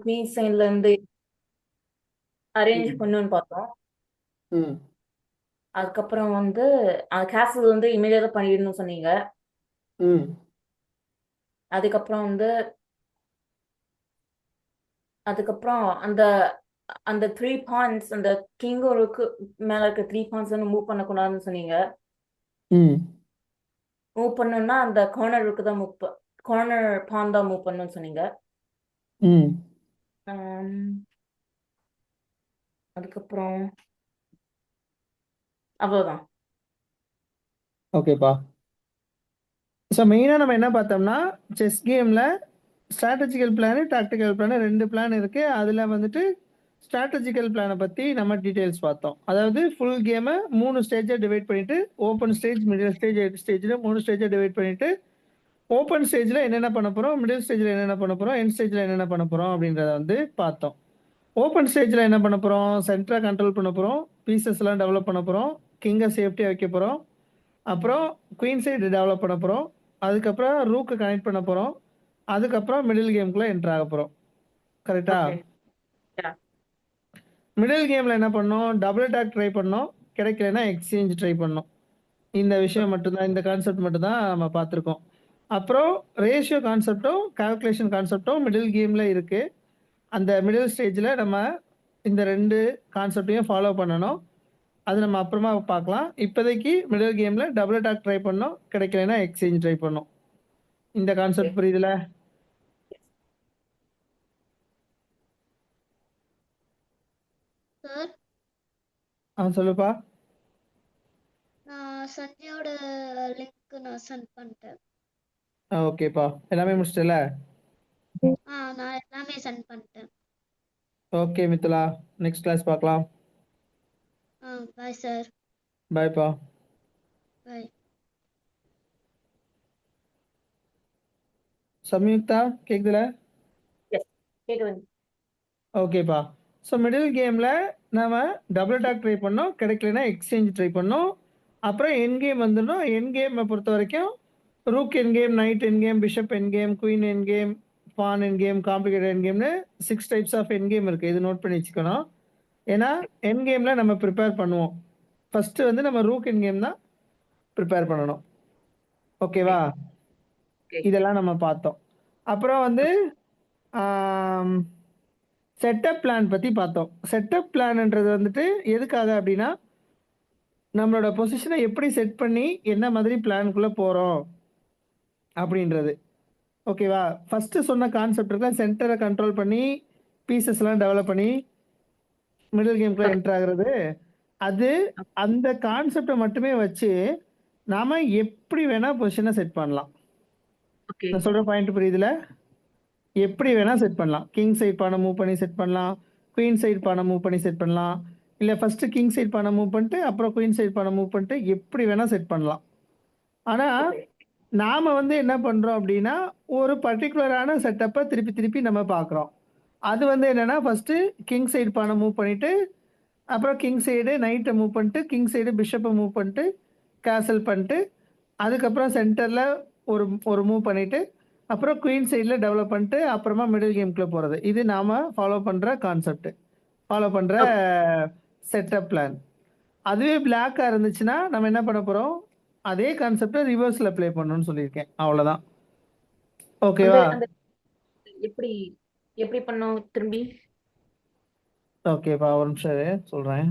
Queen சைட்ல இருந்து arrange ம் பண்ணுன்னு பார்த்தோம். ம் அதுக்கப்புறம் வந்து கேசல் வந்து இமீடியட்டா பண்ணிடணும்னு சொன்னீங்க. ம் அதுக்கப்புறம் வந்து அதுக்கப்புறம் அந்த அந்த த்ரீ பாயிண்ட்ஸ் அந்த கிங்கோருக்கு மேல இருக்க த்ரீ பாயிண்ட்ஸ் வந்து மூவ் பண்ணக்கூடாதுன்னு சொன்னீங்க. ம் மூவ் பண்ணணும்னா அந்த கார்னருக்கு தான் கார்னர் பான் தான் மூவ் பண்ணணும்னு சொன்னீங்க. ம் ஆம், அதுக்கப்புறம் அவ்வளவுதான். ஓகேப்பா. ஸோ மெயினாக நம்ம என்ன பார்த்தோம்னா, செஸ் கேமில் ஸ்ட்ராட்டஜிக்கல் பிளானு டாக்டிக்கல் பிளானு ரெண்டு பிளான் இருக்குது. அதில் வந்துட்டு ஸ்ட்ராட்டஜிக்கல் பிளானை பற்றி நம்ம டீட்டெயில்ஸ் பார்த்தோம். அதாவது ஃபுல் கேமை 3 ஸ்டேஜாக டிவைட் பண்ணிவிட்டு ஓப்பன் ஸ்டேஜ், மிடில் ஸ்டேஜ், எட் ஸ்டேஜ்னு 3 ஸ்டேஜாக டிவைட் பண்ணிவிட்டு ஓப்பன் ஸ்டேஜில் என்னென்ன பண்ண போகிறோம், மிடில் ஸ்டேஜில் என்னென்ன பண்ண போகிறோம், எண்ட் ஸ்டேஜில் என்னென்ன பண்ண போகிறோம் அப்படின்றத வந்து பார்த்தோம். ஓப்பன் ஸ்டேஜில் என்ன பண்ண போகிறோம், சென்டராக கண்ட்ரோல் பண்ண போகிறோம், பீசஸ்லாம் டெவலப் பண்ண போகிறோம், கிங்கை சேஃப்டியாக வைக்க போகிறோம், அப்புறம் குயின் சைடு டெவலப் பண்ண போகிறோம், அதுக்கப்புறம் ரூக்கு கனெக்ட் பண்ண போகிறோம், அதுக்கப்புறம் மிடில் கேமுக்குள்ளே என்ட்ரு ஆக போகிறோம். கரெக்டா? ஓகே. மிடில் கேமில் என்ன பண்ணோம், டபுள் அட்டாக் ட்ரை பண்ணோம், கிடைக்கலன்னா எக்ஸ்சேஞ்ச் ட்ரை பண்ணோம். இந்த விஷயம் மட்டும்தான், இந்த கான்செப்ட் மட்டும்தான் நம்ம பார்த்துருக்கோம். அப்புறம் ரேஷியோ கான்செப்டும் கால்குலேஷன் கான்செப்டும் மிடில் கேமில் இருக்குது. அந்த மிடில் ஸ்டேஜில் நம்ம இந்த ரெண்டு கான்செப்டையும் ஃபாலோ பண்ணணும். அது நம்ம அப்புறமா பார்க்கலாம். இப்போதைக்கு மிடில் கேமில் டபுள் அட்டாக் ட்ரை பண்ணோம், கிடைக்கலன்னா எக்ஸ்சேஞ்ச் ட்ரை பண்ணோம். இந்த கான்செப்ட் புரியுதுல? சார், சொல்லுப்பா. நான் சஞ்சயோட லிங்க் நான் சென்ட் பண்ணிட்டேன். ஓகேப்பா, எல்லாமே முடிச்சிட்டல? நான் எல்லாமே சென்ட் பண்ணிட்டேன். ஓகே மித்துலா, நெக்ஸ்ட் கிளாஸ் பார்க்கலாம். Bye sir. பாய்ப்பா. பாய். சம்யுக்தா, கேக்குதுல? கேக்குதுங்க. ஓகேப்பா. ஸோ மிடில் கேமில் நம்ம டபுள் அட்டாக் ட்ரை பண்ணோம், கிடைக்கலனா எக்ஸ்சேஞ்ச் ட்ரை பண்ணோம். அப்புறம் என் கேம் வந்துடும். என் கேமை பொறுத்த வரைக்கும் rook endgame, knight endgame, bishop endgame, queen endgame, pawn endgame, complicated என் கேம்னு 6 டைப்ஸ் ஆஃப் என் கேம் இருக்குது. இது நோட் பண்ணி வச்சுக்கணும். ஏன்னா என் கேமில் நம்ம ப்ரிப்பேர் பண்ணுவோம். ஃபஸ்ட்டு வந்து நம்ம ரூக் என் கேம் தான் ப்ரிப்பேர் பண்ணணும். ஓகேவா? இதெல்லாம் நம்ம பார்த்தோம். அப்புறம் வந்து செட்டப் பிளான் பற்றி பார்த்தோம். செட்டப் பிளான்ன்றது வந்துட்டு எதுக்காக அப்படின்னா, நம்மளோட பொசிஷனை எப்படி செட் பண்ணி என்ன மாதிரி பிளானுக்குள்ளே போகிறோம் அப்படின்றது. ஓகேவா? ஃபஸ்ட்டு சொன்ன கான்செப்ட் இருக்குல்ல, சென்டரை கண்ட்ரோல் பண்ணி பீசஸ்லாம் டெவலப் பண்ணி மிடில் கேம்குள்ளே என்டர் ஆகுறது, அது அந்த கான்செப்டை மட்டுமே வச்சு நாம் எப்படி வேணால் பொசிஷனை செட் பண்ணலாம். ஓகே. நான் சொல்கிற பாயிண்ட் புரியுதுல? எப்படி வேணால் செட் பண்ணலாம். கிங் சைட் பானை மூவ் பண்ணி செட் பண்ணலாம், குயின் சைட் பானை மூவ் பண்ணி செட் பண்ணலாம், இல்லை ஃபஸ்ட்டு கிங் சைட் பானை மூவ் பண்ணிட்டு அப்புறம் குயின் சைட் பானை மூவ் பண்ணிட்டு எப்படி வேணால் செட் பண்ணலாம். ஆனால் நாம் வந்து என்ன பண்ணுறோம் அப்படின்னா, ஒரு பர்டிகுலரான செட்டப்பை திருப்பி திருப்பி நம்ம பார்க்குறோம். அது வந்து என்னென்னா, ஃபஸ்ட்டு கிங் சைடு பானை மூவ் பண்ணிவிட்டு அப்புறம் கிங் சைடு நைட்டை மூவ் பண்ணிட்டு, கிங் சைடு பிஷப்பை மூவ் பண்ணிட்டு, கேசல் பண்ணிட்டு, அதுக்கப்புறம் சென்டரில் ஒரு ஒரு மூவ் பண்ணிவிட்டு, அப்புறம் குயின் சைடில் டெவலப் பண்ணிட்டு, அப்புறமா மிடில் கேம்குள்ளே போகிறது. இது நாம் ஃபாலோ பண்ணுற கான்செப்ட், ஃபாலோ பண்ணுற செட்டப் பிளான். அதுவே பிளாக்காக இருந்துச்சுன்னா நம்ம என்ன பண்ண போகிறோம், அதே கான்செப்டை ரிவர்ஸில் ப்ளே பண்ணணும்னு சொல்லியிருக்கேன். அவ்வளோதான். அந்த ஓகேவா? அந்த எப்படி எப்படி பண்ணோம் திரும்பி? ஓகேப்பா, ஒரு நிமிஷம் இரு, சொல்கிறேன்.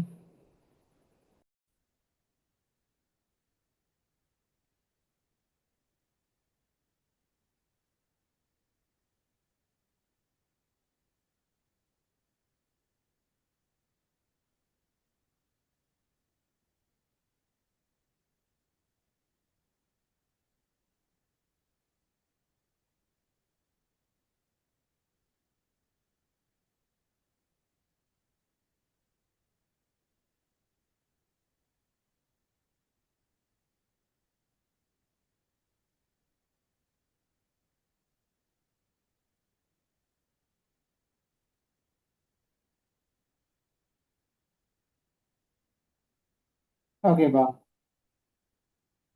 ஓகேப்பா.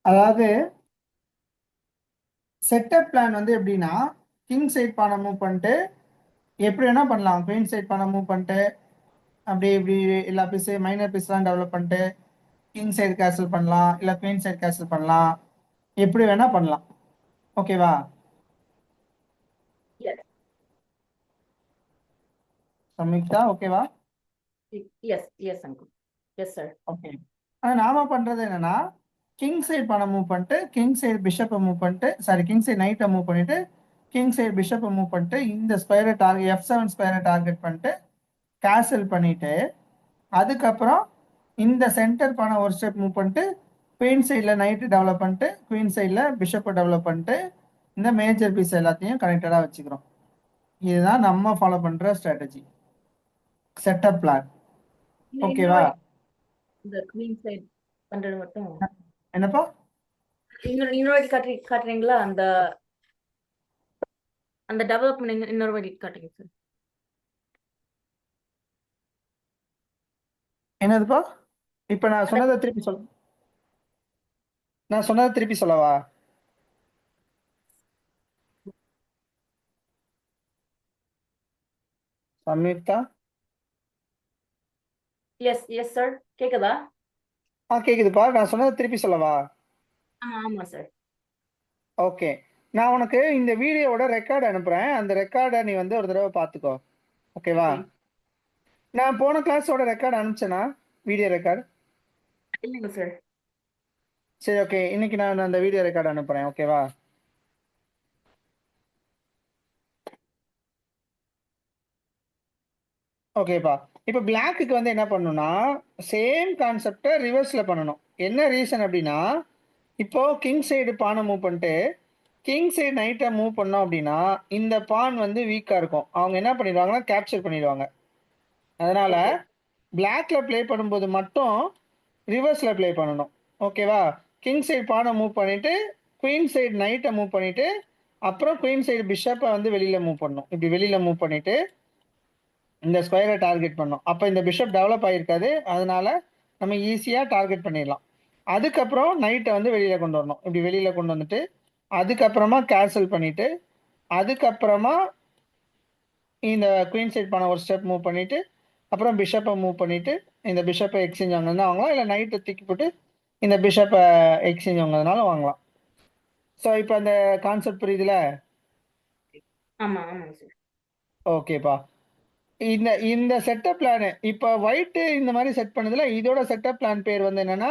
அதாவது செட்டப் பிளான் வந்து எப்படின்னா, கிங் சைட் பானை மூவ் பண்ணிட்டு எப்படி வேணா பண்ணலாம். குயின் சைட் பானை மூவ் பண்ணிட்டு அப்படியே இப்படி எல்லா பீஸ் மைனர் பீஸ்லாம் டெவலப் பண்ணிட்டு கிங் சைடு கேசல் பண்ணலாம், இல்லை குயின் சைடு கேசல் பண்ணலாம், எப்படி வேணா பண்ணலாம். ஓகேவா? Yes. சம்யுக்தா ஓகேவா? Yes, yes, uncle. Yes, sir. Okay. ஆனால் நாம பண்றது என்னன்னா கிங் சைடு பானை மூவ் பண்ணிட்டு கிங் சைடு பிஷப்பை மூவ் பண்ணிட்டு கிங் சைடு நைட்டை மூவ் பண்ணிட்டு கிங் சைடு பிஷப்பை மூவ் பண்ணிட்டு இந்த ஸ்கொயரை டார்கெட் F7 ஸ்கொயரை டார்கெட் பண்ணிட்டு கேசல் பண்ணிட்டு அதுக்கப்புறம் இந்த சென்டர் பானை ஒரு ஸ்டெப் மூவ் பண்ணிட்டு குயின் சைடில் நைட்டு டெவலப் பண்ணிட்டு குயின் சைடில் பிஷப்பை டெவலப் பண்ணிட்டு இந்த மேஜர் பீஸ் எல்லாத்தையும் கனெக்டடாக வச்சுக்கிறோம். இதுதான் நம்ம ஃபாலோ பண்ணுற ஸ்ட்ராட்டஜி, செட்டப் பிளான். ஓகேவா? இந்த queen side பண்றது மட்டும் என்னப்பா? இன்னொரு வாட்டி காட்டுறீங்களா? அந்த அந்த டெவலப்மெண்ட் இன்னொரு வாட்டி காட்டுங்க சார். என்னதுப்பா? இப்போ நான் சொன்னதை திருப்பி சொல்லவா? சம்யுக்தா எஸ் எஸ் சார், கேக்குதா? கேக்குதுப்பா. நான் சொன்னதை திருப்பி சொல்லவா? ஆமா சார். ஓகே. நான் உனக்கு இந்த வீடியோவோட ரெக்கார்டு அனுப்புறேன். அந்த ரெக்கார்டை நீ வந்து ஒரு தடவை பார்த்துக்கோ. ஓகேவா? நான் போன கிளாஸோட ரெக்கார்டு அனுப்பிச்சேனா? Video record? இல்லைங்க சார். சரி ஓகே. இன்னைக்கு நான் அந்த வீடியோ ரெக்கார்டு அனுப்புறேன். ஓகேவா? ஓகேப்பா. இப்போ பிளாக்குக்கு வந்து என்ன பண்ணணும்னா சேம் கான்செப்டை ரிவர்ஸில் பண்ணணும். என்ன ரீசன் அப்படின்னா இப்போ கிங் சைடு பானை மூவ் பண்ணிட்டு கிங் சைடு நைட்டை மூவ் பண்ணோம் அப்படின்னா இந்த பான் வந்து வீக்காக இருக்கும். அவங்க என்ன பண்ணிடுவாங்கன்னா கேப்சர் பண்ணிடுவாங்க. அதனால பிளாக்ல ப்ளே பண்ணும்போது மட்டும் ரிவர்ஸில் ப்ளே பண்ணணும். ஓகேவா? கிங் சைடு பானை மூவ் பண்ணிட்டு குயின் சைடு நைட்டை மூவ் பண்ணிட்டு அப்புறம் குயின் சைடு பிஷப்பை வந்து வெளியில் மூவ் பண்ணணும். இப்படி வெளியில் மூவ் பண்ணிட்டு இந்த ஸ்கொயரை டார்கெட் பண்ணோம். அப்போ இந்த பிஷப் டெவலப் ஆகிருக்காது. அதனால நம்ம ஈஸியாக டார்கெட் பண்ணிடலாம். அதுக்கப்புறம் நைட்டை வந்து வெளியில் கொண்டு வரணும். இப்படி வெளியில் கொண்டு வந்துட்டு அதுக்கப்புறமா கேன்சல் பண்ணிட்டு அதுக்கப்புறமா இந்த குயின் சைட் பண்ண ஒரு ஸ்டெப் மூவ் பண்ணிட்டு அப்புறம் பிஷப்பை மூவ் பண்ணிட்டு இந்த பிஷப்பை எக்ஸ்சேஞ்ச் வாங்கினா வாங்கலாம், இல்லை நைட்டை தூக்கி போட்டு இந்த பிஷப்பை எக்ஸ்சேஞ்ச் வாங்கினதுனால வாங்கலாம். ஸோ இப்போ அந்த கான்செப்ட் புரியுதுல? ஆமா ஆமாங்க சார். ஓகேப்பா. இந்த இந்த செட்டப் பிளான் இப்போ ஒயிட்டு இந்த மாதிரி செட் பண்ணதுல இதோட செட்டப் பிளான் பேர் வந்து என்னன்னா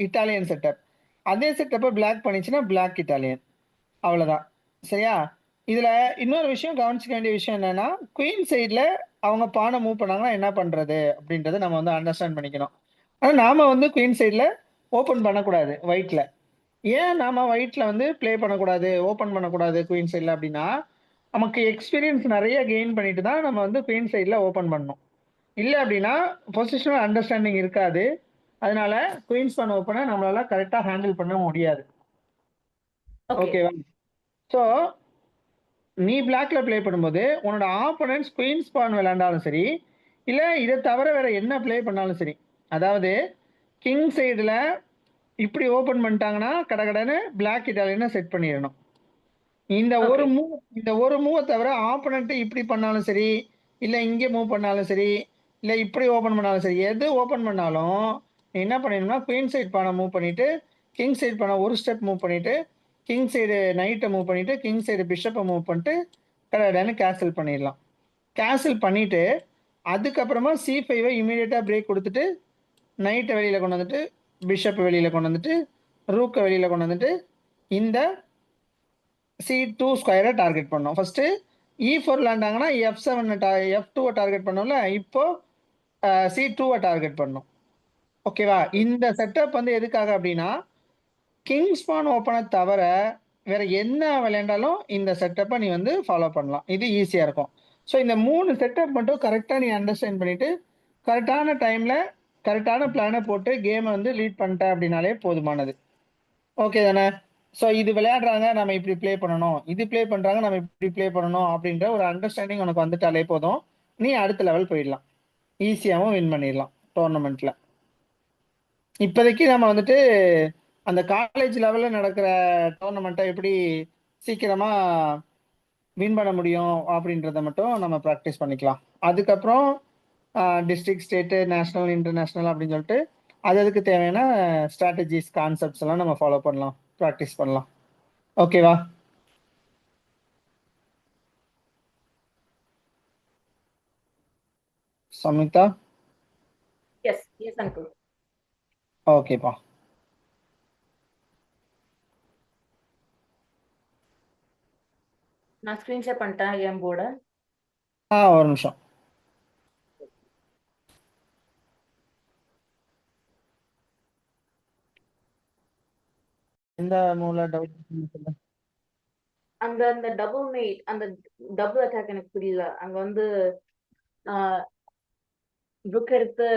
இட்டாலியன் செட்டப். அதே செட்டப்பை பிளாக் பண்ணிச்சுன்னா பிளாக் இட்டாலியன். அவ்வளோதான். சரியா? இதுல இன்னொரு விஷயம் கவனிச்சுக்க வேண்டிய விஷயம் என்னன்னா குயின் சைடில் அவங்க பானை மூவ் பண்ணாங்கன்னா என்ன பண்றது அப்படின்றத நம்ம வந்து அண்டர்ஸ்டாண்ட் பண்ணிக்கணும். ஆனால் நாம வந்து குயின் சைடில் ஓப்பன் பண்ணக்கூடாது ஒயிட்ல. ஏன் நாம ஒயிட்ல வந்து ப்ளே பண்ணக்கூடாது, ஓப்பன் பண்ணக்கூடாது குயின் சைடில் அப்படின்னா நமக்கு எக்ஸ்பீரியன்ஸ் நிறைய கெயின் பண்ணிட்டு தான் நம்ம வந்து குயின் சைடில் ஓப்பன் பண்ணணும். இல்லை அப்படின்னா பொசிஷனல் அண்டர்ஸ்டாண்டிங் இருக்காது. அதனால குயின்ஸ் பான் ஓப்பனை நம்மளால கரெக்டாக ஹேண்டில் பண்ண முடியாது. ஓகே. ஓகேவா? ஸோ நீ பிளாக்ல ப்ளே பண்ணும்போது உன்னோட ஆப்போனன்ட்ஸ் குயின்ஸ் பான் விளையாண்டாலும் சரி, இல்லை இதை தவிர வேற என்ன ப்ளே பண்ணாலும் சரி, அதாவது கிங் சைடில் இப்படி ஓப்பன் பண்ணிட்டாங்கன்னா கடகடன்னு பிளாக் இட்டாலியனை செட் பண்ணிடணும். இந்த ஒரு Okay. மூவை தவிர ஆப்போனண்ட் இப்படி பண்ணாலும் சரி, இல்லை இங்கே மூவ் பண்ணாலும் சரி, இல்லை இப்படி ஓப்பன் பண்ணாலும் சரி, எது ஓப்பன் பண்ணாலும் நீ என்ன பண்ணிடணும்னா குயின் சைட் பானை மூவ் பண்ணிட்டு கிங் சைட் பானை ஒரு ஸ்டெப் மூவ் பண்ணிட்டு கிங் சைடு நைட்டை மூவ் பண்ணிட்டு கிங் சைடு பிஷப்பை மூவ் பண்ணிட்டு கடகடன்னு கேன்சல் பண்ணிடலாம். கேன்சல் பண்ணிட்டு அதுக்கப்புறமா C5 இமீடியட்டாக பிரேக் கொடுத்துட்டு நைட்டை வெளியில் கொண்டு வந்துட்டு பிஷப்பை வெளியில் கொண்டு வந்துட்டு ரூக்கை வெளியில் கொண்டு வந்துட்டு இந்த C2 ஸ்கொயரை டார்கெட் பண்ணோம். First E4 விளாண்டாங்கன்னா F7 F2 target பண்ணோம்ல, இப்போ C2 டார்கெட் பண்ணோம். ஓகேவா? இந்த செட்டப் வந்து எதுக்காக அப்படின்னா கிங்ஸ் பான் ஓப்பனை தவிர வேற என்ன விளையாண்டாலும் இந்த செட்டப்பை நீ வந்து ஃபாலோ பண்ணலாம். இது ஈஸியாக இருக்கும். ஸோ இந்த 3 செட்டப் மட்டும் கரெக்டாக நீ அண்டர்ஸ்டாண்ட் பண்ணிட்டு கரெக்டான டைமில் கரெக்டான பிளானை போட்டு கேமை வந்து லீட் பண்ணிட்ட அப்படின்னாலே போதுமானது. ஓகே தானே? ஸோ இது விளையாடுறாங்க நம்ம இப்படி ப்ளே பண்ணணும், இது ப்ளே பண்ணுறாங்க நம்ம இப்படி ப்ளே பண்ணணும் அப்படின்ற ஒரு அண்டர்ஸ்டாண்டிங் உனக்கு வந்துட்டாலே போதும், நீ அடுத்த லெவல் போயிடலாம். ஈஸியாகவும் வின் பண்ணிடலாம் டோர்னமெண்ட்டில். இப்போதைக்கு நம்ம வந்துட்டு அந்த காலேஜ் லெவலில் நடக்கிற டோர்னமெண்ட்டை எப்படி சீக்கிரமாக வின் பண்ண முடியும் அப்படின்றத மட்டும் நம்ம ப்ராக்டிஸ் பண்ணிக்கலாம். அதுக்கப்புறம் டிஸ்ட்ரிக்ட், ஸ்டேட்டு, நேஷனல், இன்டர்நேஷனல் அப்படின்னு சொல்லிட்டு அதுக்கு தேவையான ஸ்ட்ராட்டஜிஸ், கான்செப்ட்ஸ் எல்லாம் நம்ம ஃபாலோ பண்ணலாம், ப்ராக்டிஸ் பண்ணலாம். ஓகேவா? சமிதா? Yes yes uncle. ஓகேப்பா. நான் ஸ்க்ரீன் ஷேர் பண்ணிட்டேன் என் போர்டை. ஒரு நிமிஷம். எந்த மூல டவுட்? அந்த அந்த டபுள் மேட் அந்த டபுள் அட்டாக் எனக்கு புரியல. அங்க வந்து புக் எடுத்து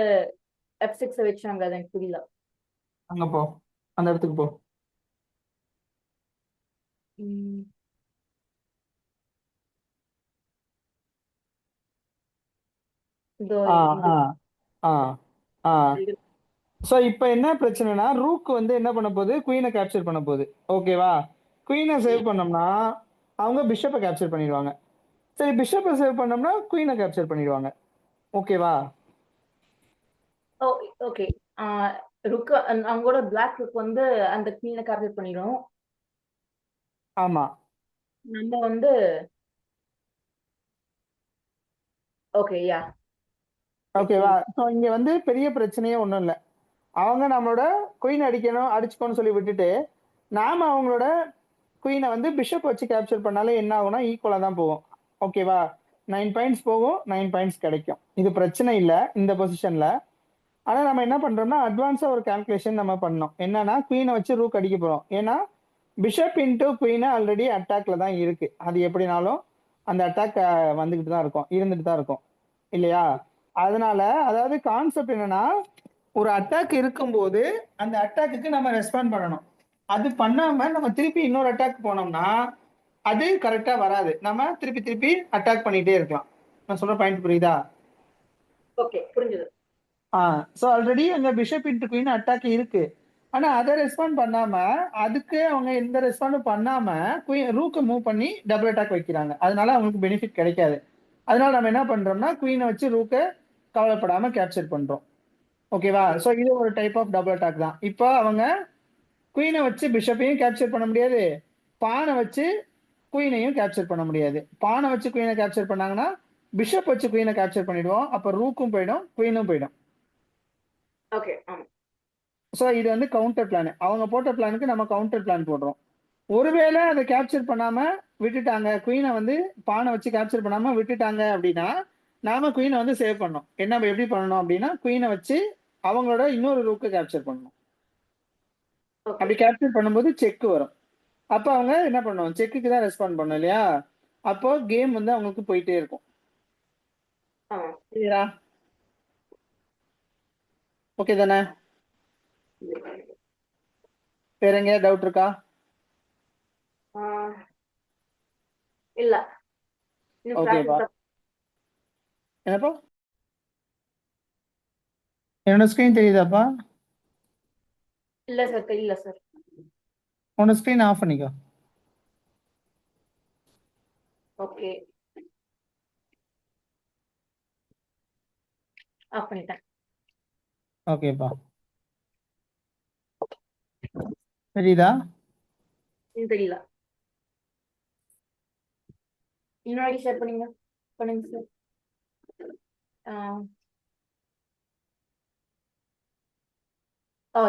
F6 வச்சாங்க, அது எனக்கு புரியல. அங்க போ, அந்த இடத்துக்கு போ. ம், இதோ ஆ இங்க ஆ ஆ ஆ இது- ஸோ இப்போ என்ன பிரச்சனைனா, ரூக் வந்து என்ன பண்ண போகுது, குயினை கேப்சர் பண்ண போகுது. ஓகேவா? குயினை சேவ் பண்ணோம்னா அவங்க பிஷப்பை கேப்சர் பண்ணிடுவாங்க. சரி, பிஷப்பை சேவ் பண்ணோம்னா குயினை கேப்சர் பண்ணிடுவாங்க. ஓகேவா? ஓ ஓகே. ருக் அவங்களோட பிளாக் ருக் வந்து அந்த குவீனை கேப்சர் பண்ணிடும். ஆமா. நம்ம வந்து ஓகே யா. ஓகேவா? ஸோ இங்க வந்து பெரிய பிரச்சனையே ஒன்றும் இல்லை. அவங்க நம்மளோட குயின் அடிச்சுக்கோன்னு சொல்லி விட்டுட்டு நாம அவங்களோட குயினை வந்து பிஷப் வச்சு கேப்சர் பண்ணாலே என்ன ஆகும்னா ஈக்குவலா தான் போகும். ஓகேவா? 9 பாயிண்ட்ஸ் போகும், 9 பாயிண்ட்ஸ் கிடைக்கும். இது பிரச்சனை இல்லை இந்த பொசிஷன்ல. ஆனா நம்ம என்ன பண்றோம்னா அட்வான்ஸா ஒரு கால்குலேஷன் நம்ம பண்ணோம். என்னன்னா குயினை வச்சு ரூக் அடிக்க போறோம். ஏன்னா பிஷப் இன்டூ குயினை ஆல்ரெடி அட்டாக்ல தான் இருக்கு. அது எப்படினாலும் அந்த அட்டாக் வந்துகிட்டு தான் இருக்கும், இருந்துட்டு தான் இருக்கும் இல்லையா? அதனால அதாவது கான்செப்ட் என்னன்னா, ஒரு அட்டாக் இருக்கும்போது அந்த அட்டாக்குக்கு நம்ம ரெஸ்பாண்ட் பண்ணணும். அது பண்ணாம நம்ம திருப்பி இன்னொரு அட்டாக் போனோம்னா அது கரெக்டா வராது. நம்ம திருப்பி திருப்பி அட்டாக் பண்ணிட்டே இருக்கலாம். நான் சொல்ற பாயிண்ட் புரியுதா? ஓகே புரிஞ்சது. ஸோ ஆல்ரெடி அங்க பிஷப் இன்டு குயின் அட்டாக் இருக்கு. ஆனா அதை ரெஸ்பாண்ட் பண்ணாம, அதுக்கு அவங்க எந்த ரெஸ்பாண்டும் பண்ணாம ரூக்கை மூவ் பண்ணி டபுள் அட்டாக் வைக்கிறாங்க. அதனால அவங்களுக்கு பெனிஃபிட் கிடைக்காது. அதனால நம்ம என்ன பண்றோம்னா குயினை வச்சு ரூக்கை கவலைப்படாம கேப்சர் பண்றோம். ஓகேவா? ஸோ இது ஒரு டைப் ஆஃப் டபுள் அட்டாக் தான். இப்போ அவங்க குயினை வச்சு பிஷப்பையும் கேப்சர் பண்ண முடியாது, பானை வச்சு குயினையும் கேப்சர் பண்ண முடியாது. பானை வச்சு குயினை கேப்சர் பண்ணாங்கன்னா பிஷப் வச்சு குயினை கேப்சர் பண்ணிடுவோம். அப்ப ரூக்கும் போயிடும், குயினும் போயிடும். ஓகே ஆமா. ஸோ இது வந்து கவுண்டர் பிளான். அவங்க போட்ட பிளானுக்கு நம்ம கவுண்டர் பிளான் போடுறோம். ஒருவேளை அதை கேப்சர் பண்ணாம விட்டுட்டாங்க, குயினை வந்து பானை வச்சு கேப்சர் பண்ணாம விட்டுட்டாங்க அப்படின்னா நாம குயினை வந்து சேவ் பண்ணோம். என்ன எப்படி பண்ணணும் அப்படின்னா குயினை வச்சு அவங்களோட இன்னொரு ரூக்கை கேப்சர் பண்ணணும். ஓகே அப்படி கேப்சர் பண்ணும்போது செக் வரும். அப்போ அவங்க என்ன பண்ணுவோம், செக்குக்கு தான் ரெஸ்பாண்ட் பண்ணோம் இல்லையா? அப்போ கேம் வந்து அவங்களுக்கு போயிட்டே இருக்கும். ஆமா. சரியா? ஓகே தானே? வேற எங்கேயாவது டவுட் இருக்கா? ஆ, இல்ல இன்னும் ஓகேப்பா. practice என்னப்பா? என்னோட ஸ்கிரீன் தெரியுதாப்பா? இல்ல சார், தெரியல சார். உன்னோட ஸ்கிரீன் ஆஃப் பண்ணிக்கோ. ஓகே ஆஃப் பண்ணிட்டேன். ஓகேப்பா. தெரியுதா? இன்னும் தெரியல. இன்னொரு ஷேர் பண்ணுங்க சார்.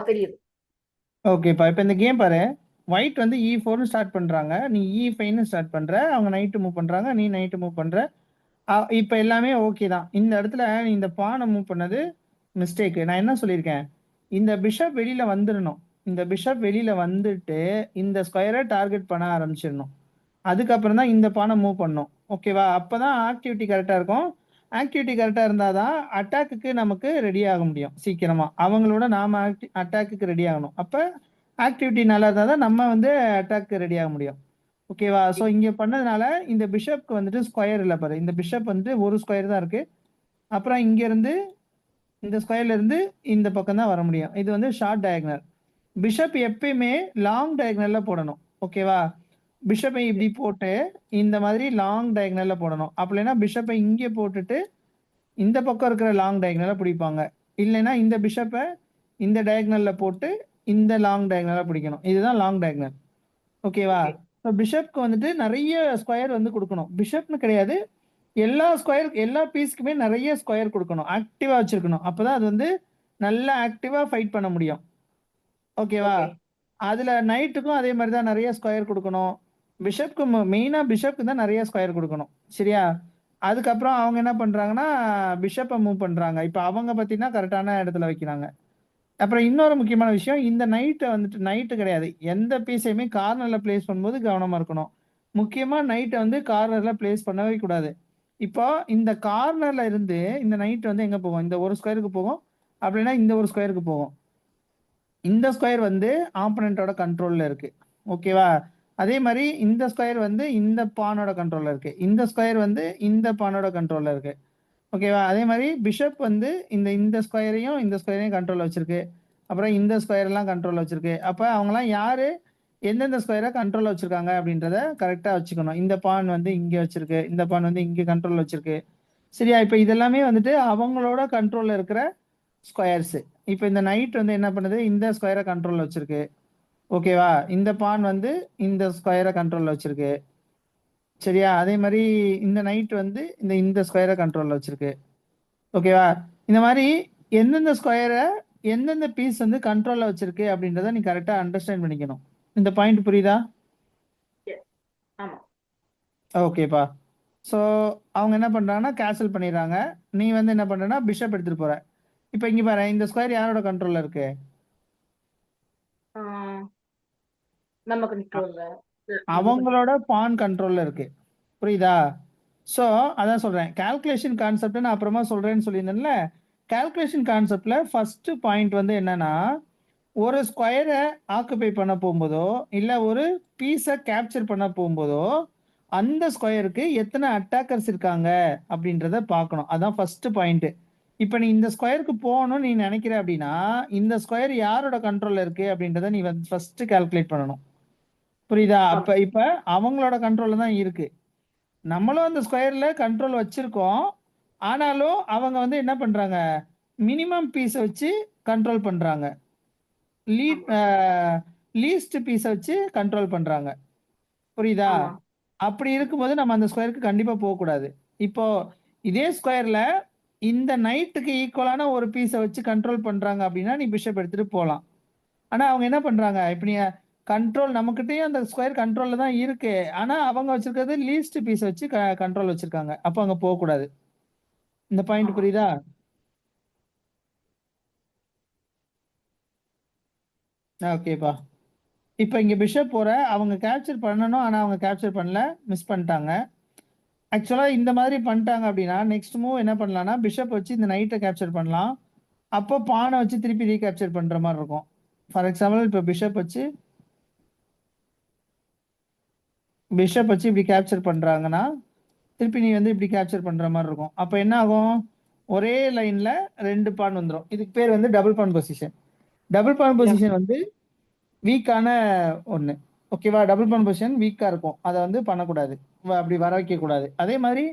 தெரியுது. ஓகேப்பா. இப்போ இந்த கேம் பாரு, ஒயிட் வந்து E4 ஸ்டார்ட் பண்றாங்க, நீ E5 ஸ்டார்ட் பண்ற, அவங்க நைட்டு மூவ் பண்றாங்க, நீ நைட்டு மூவ் பண்ற. இப்போ எல்லாமே ஓகே தான். இந்த இடத்துல நீ இந்த பானை மூவ் பண்ணது மிஸ்டேக். நான் என்ன சொல்லியிருக்கேன், இந்த பிஷப் வெளியில வந்துடணும். இந்த பிஷப் வெளியில வந்துட்டு இந்த ஸ்கொயரை டார்கெட் பண்ண ஆரம்பிச்சிடணும். அதுக்கப்புறம் தான் இந்த பானை மூவ் பண்ணணும். ஓகேவா? அப்பதான் ஆக்டிவிட்டி கரெக்டா இருக்கும். ஆக்டிவிட்டி கரெக்டா இருந்தாதான் அட்டாக்குக்கு நமக்கு ரெடி ஆக முடியும் சீக்கிரமா. அவங்களோட நாம அட்டாக்குக்கு ரெடி ஆகணும். அப்ப ஆக்டிவிட்டி நல்லா இருந்தா தான் நம்ம வந்து அட்டாக்கு ரெடி ஆக முடியும். ஓகேவா? ஸோ இங்க பண்ணதுனால இந்த பிஷப்க்கு வந்துட்டு ஸ்கொயர் இல்லை பாரு. இந்த பிஷப் வந்து ஒரு ஸ்கொயர் தான் இருக்கு. அப்புறம் இங்க இருந்து இந்த ஸ்கொயர்ல இருந்து இந்த பக்கம் தான் வர முடியும். இது வந்து ஷார்ட் டயகனல். பிஷப் எப்பயுமே லாங் டயகனல்ல போடணும். ஓகேவா? பிஷப்பை இப்படி போட்டு இந்த மாதிரி லாங் டயகனல்ல போடணும். அப்படி இல்லைன்னா பிஷப்பை இங்கே போட்டுட்டு இந்த பக்கம் இருக்கிற லாங் டயகனலை பிடிப்பாங்க. இல்லைன்னா இந்த பிஷப்பை இந்த டயகனல்ல போட்டு இந்த லாங் டயகனலை பிடிக்கணும். இதுதான் லாங் டயகனல். ஓகேவா? ஓகே ஸோ பிஷப்க்கு வந்துட்டு நிறைய ஸ்கொயர் வந்து கொடுக்கணும். பிஷப்னு கிடையாது, எல்லா பீஸ்க்குமே நிறைய ஸ்கொயர் கொடுக்கணும். ஆக்டிவா வச்சிருக்கணும். அப்பதான் அது வந்து நல்லா ஆக்டிவா ஃபைட் பண்ண முடியும். ஓகேவா? ஓகே அதுல நைட்டுக்கும் அதே மாதிரி தான் நிறைய ஸ்கொயர் கொடுக்கணும். பிஷப்க்கு மெயினா பிஷப்க்கு தான் நிறைய ஸ்கொயர் கொடுக்கணும். சரியா? அதுக்கப்புறம் அவங்க என்ன பண்றாங்கன்னா பிஷப்பை மூவ் பண்றாங்க. இப்போ அவங்க பார்த்தீங்கன்னா கரெக்டான இடத்துல வைக்கிறாங்க. அப்புறம் இன்னொரு முக்கியமான விஷயம், இந்த நைட்டை வந்துட்டு நைட்டு கிடையாது, எந்த பீஸையுமே கார்னர்ல பிளேஸ் பண்ணும்போது கவனமா இருக்கணும். முக்கியமா நைட்டை வந்து கார்னர்ல பிளேஸ் பண்ணவே கூடாது. இப்போ இந்த கார்னர்ல இருந்து இந்த நைட் வந்து எங்க போகும்? இந்த ஒரு ஸ்கொயருக்கு போகும், அப்படின்னா இந்த ஒரு ஸ்கொயருக்கு போகும். இந்த ஸ்கொயர் வந்து ஆப்பனண்டோட கண்ட்ரோல்ல இருக்கு. ஓகேவா? அதே மாதிரி இந்த ஸ்கொயர் வந்து இந்த பானோட கண்ட்ரோல்ல இருக்கு. இந்த ஸ்கொயர் வந்து இந்த பானோட கண்ட்ரோல்ல இருக்கு. ஓகேவா? அதே மாதிரி பிஷப் வந்து இந்த ஸ்கொயரையும் கண்ட்ரோல்ல வச்சிருக்கு. அப்புறம் இந்த ஸ்கொயர் எல்லாம் கண்ட்ரோல்ல வச்சிருக்கு. அப்ப அவங்கலாம் யாரு எந்தெந்த ஸ்கொயரை கண்ட்ரோல்ல வச்சிருக்காங்க அப்படின்றத கரெக்டா வச்சுக்கணும். இந்த பான் வந்து இங்க வச்சிருக்கு, இந்த பான் வந்து இங்க கண்ட்ரோல்ல வச்சிருக்கு. சரியா? இப்ப இதெல்லாமே வந்துட்டு அவங்களோட கண்ட்ரோல்ல இருக்கிற ஸ்கொயர்ஸ். இப்ப இந்த நைட் வந்து என்ன பண்ணுது? இந்த ஸ்கொயரை கண்ட்ரோல்ல வச்சிருக்கு. ஓகேவா? இந்த பான் வந்து இந்த ஸ்கொயரை கண்ட்ரோல்ல வச்சிருக்கு. சரியா? அதே மாதிரி இந்த நைட் வந்து இந்த ஸ்கொயரை கண்ட்ரோல்ல வச்சிருக்கு. ஓகேவா? இந்த மாதிரி எந்தெந்த ஸ்கொயரை எந்தெந்த பீஸ் வந்து கண்ட்ரோல்ல வச்சிருக்கு அப்படின்றத நீ கரெக்டா அண்டர்ஸ்டாண்ட் பண்ணிக்கணும். இந்த பாயிண்ட் புரியுதா? எஸ் ஆமா ஓகேப்பா. ஸோ அவங்க என்ன பண்றாங்கன்னா கேன்சல் பண்ணிடுறாங்க. நீ வந்து என்ன பண்றனா பிஷப் எடுத்துட்டு போற. இப்போ இங்க பாரு, இந்த ஸ்கொயர் யாரோட கண்ட்ரோல்ல இருக்கு? ஆஹ் நம்ம கண்ட்ரோல்ல அவங்களோட பான் கண்ட்ரோல்ல இருக்கு. புரியுதா? ஸோ அதான் சொல்றேன், கால்குலேஷன் கான்செப்ட் நான் அப்புறமா சொல்றேன்னு சொல்லியிருந்தேன்ல. கால்குலேஷன் கான்செப்ட்ல ஃபர்ஸ்ட் பாயிண்ட் வந்து என்னன்னா, ஒரு ஸ்கொயரை ஆக்குபை பண்ண போகும்போதோ இல்ல ஒரு பீஸை கேப்சர் பண்ண போகும்போதோ அந்த ஸ்கொயருக்கு எத்தனை அட்டாக்கர்ஸ் இருக்காங்க அப்படின்றத பார்க்கணும். அதான் ஃபர்ஸ்ட் பாயிண்ட். இப்போ நீ இந்த ஸ்கொயருக்கு போகணும்னு நீ நினைக்கிற அப்படின்னா இந்த ஸ்கொயர் யாரோட கண்ட்ரோல்ல இருக்கு அப்படின்றத நீ வந்து ஃபர்ஸ்ட் கால்குலேட் பண்ணணும். புரியுதா? அப்ப இப்ப அவங்களோட கண்ட்ரோல்ல தான் இருக்கு. நம்மளும் அந்த ஸ்கொயர்ல கண்ட்ரோல் வச்சிருக்கோம். ஆனாலும் அவங்க வந்து என்ன பண்றாங்க? மினிமம் பீஸை வச்சு கண்ட்ரோல் பண்றாங்க. லீஸ்ட் பீஸை வச்சு கண்ட்ரோல் பண்றாங்க. புரியுதா? ஆமா அப்படி இருக்கும்போது நம்ம அந்த ஸ்கொயருக்கு கண்டிப்பா போகக்கூடாது. இப்போ இதே ஸ்கொயர்ல இந்த நைட்டுக்கு ஈக்குவலான ஒரு பீஸை வச்சு கண்ட்ரோல் பண்றாங்க அப்படின்னா நீ பிஷப் எடுத்துட்டு போகலாம். ஆனா அவங்க என்ன பண்றாங்க? இப்ப நீ கண்ட்ரோல் நம்மகிட்டயும் அந்த ஸ்கொயர் கண்ட்ரோல்ல தான் இருக்கு. ஆனா அவங்க வச்சிருக்கிறது லீஸ்ட் பீஸ் வச்சு கண்ட்ரோல் வச்சிருக்காங்க. அப்போ அங்க போகக்கூடாது. இந்த பாயிண்ட் ஆமா புரியுதா? ஓகேப்பா. இப்போ இங்க பிஷப் போற அவங்க கேப்சர் பண்ணணும், ஆனா அவங்க கேப்சர் பண்ணல, மிஸ் பண்ணிட்டாங்க. ஆக்சுவலா இந்த மாதிரி பண்ணிட்டாங்க அப்படின்னா நெக்ஸ்ட் மூவ் என்ன பண்ணலாம்னா பிஷப் வச்சு இந்த நைட்டை கேப்சர் பண்ணலாம். அப்போ பானை வச்சு திருப்பி ரீகேப்சர் பண்ற மாதிரி இருக்கும். ஃபார் எக்ஸாம்பிள் இப்போ பிஷப் வச்சு இப்படி கேப்சர் பண்றாங்கன்னா திருப்பி நீ வந்து இப்படி கேப்சர் பண்ற மாதிரி இருக்கும். அப்போ என்ன ஆகும்? ஒரே லைன்ல ரெண்டு பான் வந்துடும். இதுக்கு பேர் வந்து டபுள் பான் பொசிஷன். டபுள் பான் பொசிஷன் வந்து வீக்கான ஒன்று. ஓகேவா? டபுள் பான் பொசிஷன் வீக்கா இருக்கும், அதை வந்து பண்ணக்கூடாது, அப்படி வர வைக்க கூடாது. அதே மாதிரி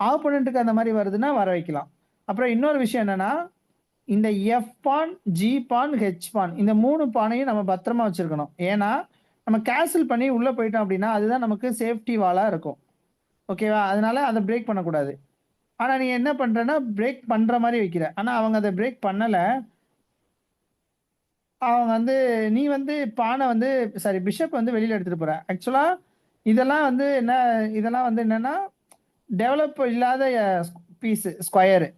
ஆப்போனண்ட்டுக்கு அந்த மாதிரி வருதுன்னா வர வைக்கலாம். அப்புறம் இன்னொரு விஷயம் என்னன்னா, இந்த எஃப் பான், ஜி பான், ஹெச் பான் இந்த மூணு பானையும் நம்ம பத்திரமா வச்சிருக்கணும். ஏன்னா நம்ம கேன்சல் பண்ணி உள்ள போயிட்டோம் அப்படின்னா அதுதான் நமக்கு சேஃப்டி வாலா இருக்கும். ஓகேவா? அதனால அதை பிரேக் பண்ணக்கூடாது. ஆனா நீ என்ன பண்றன்னா பிரேக் பண்ற மாதிரி வைக்கிற, ஆனா அவங்க அதை பிரேக் பண்ணல. அவங்க வந்து நீ வந்து பானை வந்து சாரி பிஷப் வந்து வெளியில எடுத்துட்டு போற. ஆக்சுவலா இதெல்லாம் வந்து என்னன்னா டெவலப் இல்லாத பீஸ் ஸ்கொயரு.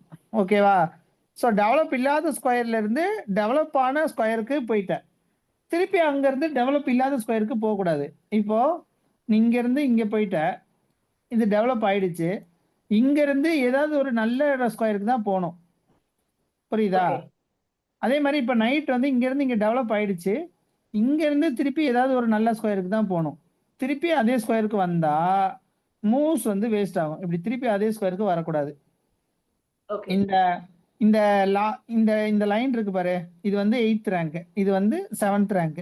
ஓகேவா? ஸோ டெவலப் இல்லாத ஸ்கொயர்ல இருந்து டெவலப் ஆன ஸ்கொயருக்கு போயிட்ட. திருப்பி அங்க இருந்து டெவலப் இல்லாத ஸ்கொயருக்கு போகக்கூடாது. இப்போ நீ இங்க இருந்து இங்க போயிட்ட, இது டெவலப் ஆயிடுச்சு. இங்க இருந்து ஏதாவது ஒரு நல்ல ஸ்கொயருக்கு தான் போகணும். புரியுதா? ஓகே அதே மாதிரி இப்போ நைட் வந்து இங்க இருந்து இங்க டெவலப் ஆயிடுச்சு. இங்க இருந்து திருப்பி ஏதாவது ஒரு நல்ல ஸ்கொயருக்கு தான் போகணும். திருப்பி அதே ஸ்கொயருக்கு வந்தா மூவ்ஸ் வந்து வேஸ்ட் ஆகும். இப்படி திருப்பி அதே ஸ்கொயருக்கு வரக்கூடாது. ஓகே இந்த இந்த லா இந்த இந்த லைன் இருக்கு பாரு, இது வந்து 8th ரேங்க், இது வந்து 7th ரேங்க்.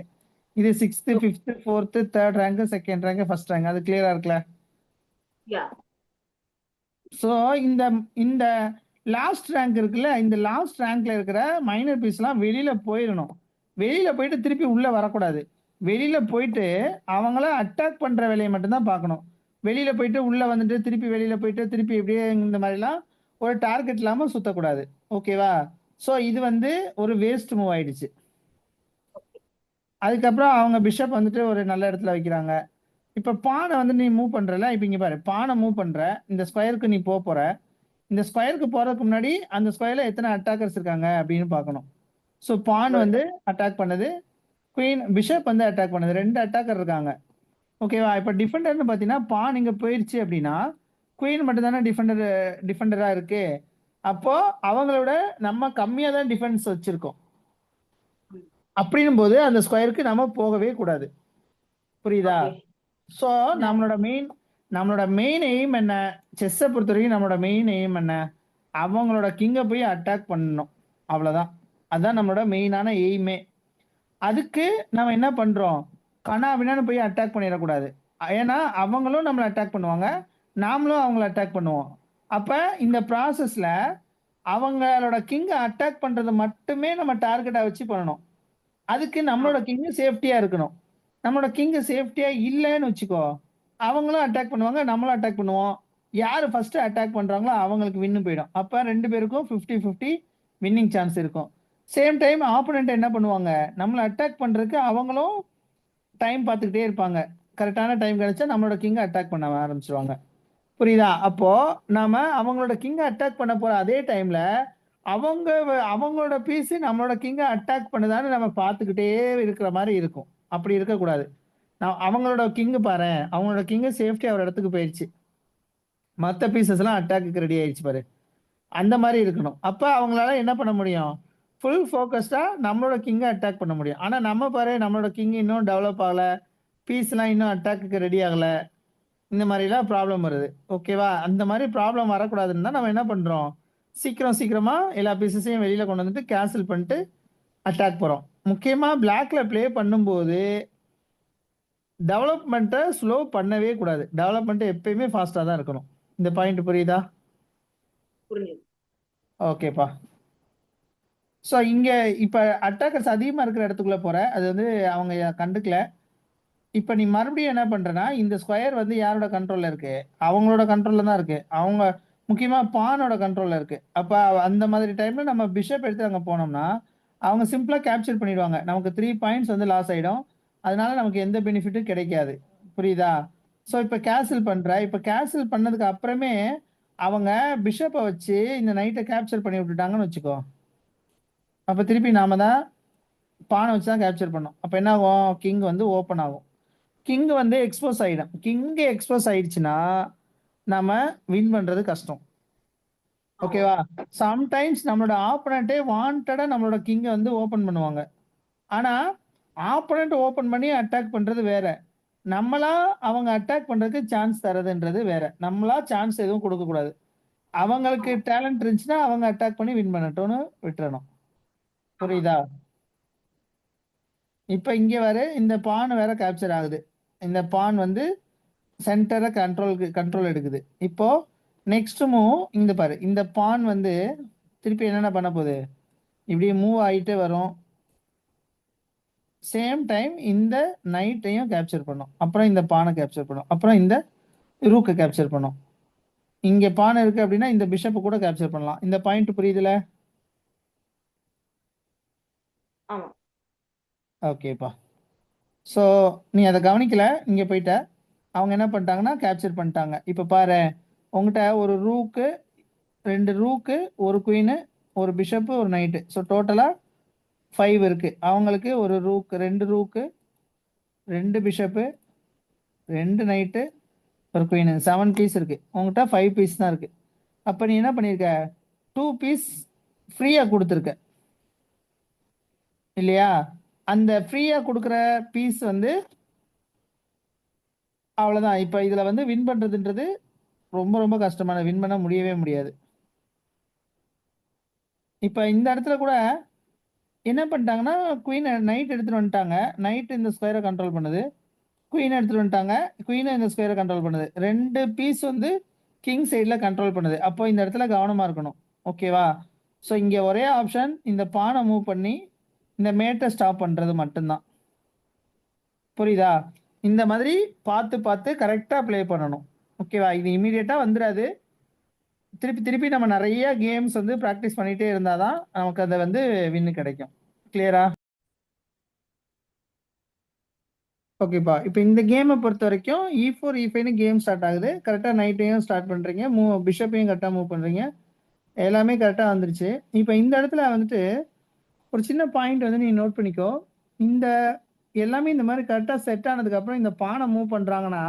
இது 6th 5th 4th 3rd rank 2nd rank 1st rank அது கிளியரா இருக்குல்ல? யா ஸோ இந்த இந்த லாஸ்ட் ரேங்க் இருக்குல்ல, இந்த லாஸ்ட் ரேங்க்ல இருக்கிற மைனர் பீஸ்லாம் வெளியில போயிடணும். வெளியில போயிட்டு திருப்பி உள்ள வரக்கூடாது. வெளியில போயிட்டு அவங்கள அட்டாக் பண்ற வேலையை மட்டும்தான் பார்க்கணும். வெளியில போயிட்டு உள்ள வந்துட்டு திருப்பி வெளியில போயிட்டு திருப்பி இப்படியே இந்த மாதிரிலாம் ஒரு டார்கெட் இல்லாம சுத்தக்கூடாது. ஓகேவா? ஸோ இது வந்து ஒரு வேஸ்ட் மூவ் ஆயிடுச்சு. அதுக்கப்புறம் அவங்க பிஷப் வந்துட்டு ஒரு நல்ல இடத்துல வைக்கிறாங்க. இப்ப பானை வந்து நீ மூவ் பண்றல, இப்ப இங்க பாரு, பானை மூவ் பண்ற, இந்த ஸ்கொயருக்கு நீ போற. இந்த ஸ்கொயருக்கு போறதுக்கு முன்னாடி அந்த ஸ்கொயர்ல எத்தனை அட்டாக்கர்ஸ் இருக்காங்க அப்படின்னு பார்க்கணும். ஸோ பான் வந்து அட்டாக் பண்ணது, குயின் பிஷப் வந்து அட்டாக் பண்ணது, 2 அட்டாக்கர் இருக்காங்க. ஓகேவா? இப்ப டிஃபெண்டர்னு பார்த்தீங்கன்னா பான் இங்க போயிடுச்சு அப்படின்னா குயின் மட்டும் தானே டிஃபெண்டரா இருக்கு. அப்போ அவங்களோட நம்ம கம்மியா தான் டிஃபென்ஸ் வச்சிருக்கோம். அப்படின்னும் போது அந்த ஸ்கொயருக்கு நம்ம போகவே கூடாது. புரியுதா? ஓகே ஸோ நம்மளோட மெயின் எய்ம் என்ன? செஸ்ஸை பொறுத்த வரைக்கும் நம்மளோட மெயின் எய்ம் என்ன? அவங்களோட கிங்கை போய் அட்டாக் பண்ணணும். அவ்வளோதான். அதுதான் நம்மளோட மெயினான எய்மே. அதுக்கு நம்ம என்ன பண்றோம்? கனாவினான்னு போய் அட்டாக் பண்ணிடக்கூடாது. ஏன்னா அவங்களும் நம்மளை அட்டாக் பண்ணுவாங்க, நாமளும் அவங்கள அட்டாக் பண்ணுவோம். அப்ப இந்த ப்ராசஸ்ல அவங்களோட கிங்கை அட்டாக் பண்றது மட்டுமே நம்ம டார்கெட்டா வச்சு பண்ணணும். அதுக்கு நம்மளோட கிங்கு சேஃப்டியா இருக்கணும். நம்மளோட கிங்கு சேஃப்டியா இல்லைன்னு வச்சுக்கோ, அவங்களும் அட்டாக் பண்ணுவாங்க, நம்மளும் அட்டாக் பண்ணுவோம். யாரு ஃபர்ஸ்ட் அட்டாக் பண்றாங்களோ அவங்களுக்கு வின்னு போயிடும். அப்ப 2 பேருக்கும் 50-50 வின்னிங் சான்ஸ் இருக்கும். சேம் டைம் ஆப்போனன்ட் என்ன பண்ணுவாங்க? நம்மளை அட்டாக் பண்றதுக்கு அவங்களும் டைம் பார்த்துக்கிட்டே இருப்பாங்க. கரெக்டான டைம் கிடைச்சா நம்மளோட கிங்கை அட்டாக் பண்ண ஆரம்பிச்சிருவாங்க. புரியுதா? அப்போ நாம அவங்களோட கிங்கை அட்டாக் பண்ண போற அதே டைம்ல அவங்களோட பீஸ் நம்மளோட கிங்கை அட்டாக் பண்ணுதான்னு நம்ம பார்த்துக்கிட்டே இருக்கிற மாதிரி இருக்கும். அப்படி இருக்கக்கூடாது. நான் அவங்களோட கிங்கு பாரு, அவங்களோட கிங்கு சேஃப்டியா ஒரு இடத்துக்கு போயிடுச்சு, மற்ற பீசஸ் எல்லாம் அட்டாக்கு ரெடி ஆயிடுச்சு பாரு. அந்த மாதிரி இருக்கணும். அப்ப அவங்களால என்ன பண்ண முடியும்? ஃபுல் ஃபோக்கஸ்டா நம்மளோட கிங்கை அட்டாக் பண்ண முடியும். ஆனா நம்ம பாரு, நம்மளோட கிங் இன்னும் டெவலப் ஆகல, பீஸ் எல்லாம் இன்னும் அட்டாக்கு ரெடி ஆகல, இந்த மாதிரிலாம் ப்ராப்ளம் வருது. ஓகேவா? அந்த மாதிரி ப்ராப்ளம் வரக்கூடாதுன்னு தான் நம்ம என்ன பண்றோம்? சீக்கிரமா எல்லா பீசஸையும் வெளியில கொண்டு வந்துட்டு கேன்சல் பண்ணிட்டு அட்டாக் போறோம். முக்கியமா பிளாக்ல ப்ளே பண்ணும்போது டெவலப்மெண்ட்டை ஸ்லோ பண்ணவே கூடாது. டெவலப்மெண்ட் எப்பயுமே ஃபாஸ்டா தான் இருக்கணும். இந்த பாயிண்ட் புரியுதா? புரியுது. ஓகேப்பா. ஸோ இங்க இப்ப அட்டாக்கர்ஸ் அதிகமா இருக்கிற இடத்துக்குள்ள போற, அது வந்து அவங்க கண்டுக்கல. இப்ப நீ மறுபடியும் என்ன பண்றனா, இந்த ஸ்கொயர் வந்து யாரோட கண்ட்ரோல்ல இருக்கு? அவங்களோட கண்ட்ரோல்ல தான் இருக்கு. அவங்க முக்கியமா பானோட கண்ட்ரோல்ல இருக்கு. அப்ப அந்த மாதிரி டைம்ல நம்ம பிஷப் எடுத்து அங்க போனோம்னா அவங்க சிம்பிளா கேப்சர் பண்ணிடுவாங்க. நமக்கு 3 பாயிண்ட்ஸ் வந்து லாஸ் ஆயிடும். அதனால நமக்கு எந்த பெனிஃபிட்டும் கிடைக்காது. புரியுதா? ஸோ இப்ப கேன்சல் பண்ற. இப்ப கேன்சல் பண்ணதுக்கு அப்புறமே அவங்க பிஷப்பை வச்சு இந்த நைட்டை கேப்சர் பண்ணி விட்டுட்டாங்கன்னு வச்சுக்கோ, அப்ப திருப்பி நாம தான் பானை வச்சு தான் கேப்சர் பண்ணோம். அப்ப என்ன ஆகும்? கிங் வந்து ஓப்பன் ஆகும். கிங் வந்து எக்ஸ்போஸ் ஆயிடும். கிங் எக்ஸ்போஸ் ஆயிடுச்சுன்னா நம்ம வின் பண்றது கஷ்டம். ஓகேவா? சம்டைம்ஸ் நம்மளோட ஆப்போனண்டே வாண்டடா நம்மளோட கிங்கை வந்து ஓபன் பண்ணுவாங்க. ஆனா ஆப்போனண்ட் ஓபன் பண்ணி அட்டாக் பண்றது வேற, நம்மளா அவங்க அட்டாக் பண்றதுக்கு சான்ஸ் தரதுன்றது வேற. நம்மளா சான்ஸ் எதுவும் கொடுக்க கூடாது. அவங்களுக்கு டேலண்ட் இருந்துச்சுன்னா அவங்க அட்டாக் பண்ணி வின் பண்ணட்டும்னு விட்டுறணும். புரியுதா? இப்ப இங்க வேற இந்த பான் வேற கேப்சர் ஆகுது. இந்த பான் வந்து சென்டரை கண்ட்ரோல் எடுக்குது. இப்போ நெக்ஸ்ட் மூவ் இந்த பாரு, இந்த பான் வந்து திருப்பி என்னென்ன பண்ண போகுது? இப்படியே மூவ் ஆகிட்டே வரும். சேம் டைம் இந்த நைட்டையும் கேப்சர் பண்ணும், அப்புறம் இந்த பானை கேப்சர் பண்ணும், அப்புறம் இந்த ரூக்கை கேப்சர் பண்ணும். இங்க பானை இருக்கு அப்படின்னா இந்த பிஷப்பை கூட கேப்சர் பண்ணலாம். இந்த பாயிண்ட் புரியுதுல? ஆமா. ஓகேப்பா. ஸோ நீ அதை கவனிக்கல, இங்க போயிட்ட. அவங்க என்ன பண்ணிட்டாங்கன்னா கேப்சர் பண்ணிட்டாங்க. இப்போ பாரு, உங்ககிட்ட ஒரு ரூக்கு, 2 ரூக்கு, ஒரு குயின், ஒரு பிஷப்பு, ஒரு நைட்டு, ஸோ டோட்டலாக 5 இருக்கு. அவங்களுக்கு ஒரு ரூக்கு, 2 ரூக்கு, 2 பிஷப்பு, 2 நைட்டு, ஒரு குயின், 7 பீஸ் இருக்கு. உங்ககிட்ட 5 பீஸ் தான் இருக்கு. அப்போ நீ என்ன பண்ணியிருக்க? 2 பீஸ் ஃப்ரீயாக கொடுத்துருக்க இல்லையா? அந்த ஃப்ரீயாக கொடுக்குற பீஸ் வந்து அவ்வளோதான். இப்போ இதில் வந்து வின் பண்ணுறதுன்றது ரொம்ப ரொம்ப கஷ்டமான, வின் பண்ண முடியவே முடியாது. இப்போ இந்த இடத்துல கூட என்ன பண்ணிட்டாங்கன்னா குயின் நைட் எடுத்துட்டு வந்துட்டாங்க. நைட் இந்த ஸ்கொயரை கண்ட்ரோல் பண்ணுது. குயின் எடுத்துட்டு வந்துட்டாங்க. குயினை இந்த ஸ்கொயரை கண்ட்ரோல் பண்ணுது. 2 பீஸ் வந்து கிங் சைடில் கண்ட்ரோல் பண்ணுது. அப்போ இந்த இடத்துல கவனமாக இருக்கணும். ஓகேவா? ஸோ இங்கே ஒரே ஆப்ஷன் இந்த பானை மூவ் பண்ணி இந்த மேட்டை ஸ்டாப் பண்ணுறது மட்டும்தான். புரியுதா? இந்த மாதிரி பார்த்து பார்த்து கரெக்டாக ப்ளே பண்ணணும். ஓகேவா? இது இமீடியட்டாக வந்துடாது. திருப்பி திருப்பி நம்ம நிறைய கேம்ஸ் வந்து ப்ராக்டிஸ் பண்ணிகிட்டே இருந்தால் தான் நமக்கு அதை வந்து வின்னு கிடைக்கும். கிளியரா? ஓகேப்பா. இப்போ இந்த கேமை பொறுத்த வரைக்கும் E4 E5ன்னு கேம் ஸ்டார்ட் ஆகுது. கரெக்டாக நைட்டையும் ஸ்டார்ட் பண்ணுறீங்க. பிஷப்பையும் கரெக்டாக மூவ் பண்ணுறீங்க. எல்லாமே கரெக்டாக வந்துருச்சு. இப்போ இந்த இடத்துல வந்துட்டு ஒரு சின்ன பாயிண்ட் வந்து நீ நோட் பண்ணிக்கோ. இந்த எல்லாமே இந்த மாதிரி கரெக்டாக செட் ஆனதுக்கப்புறம் இந்த பானை மூவ் பண்ணுறாங்கன்னா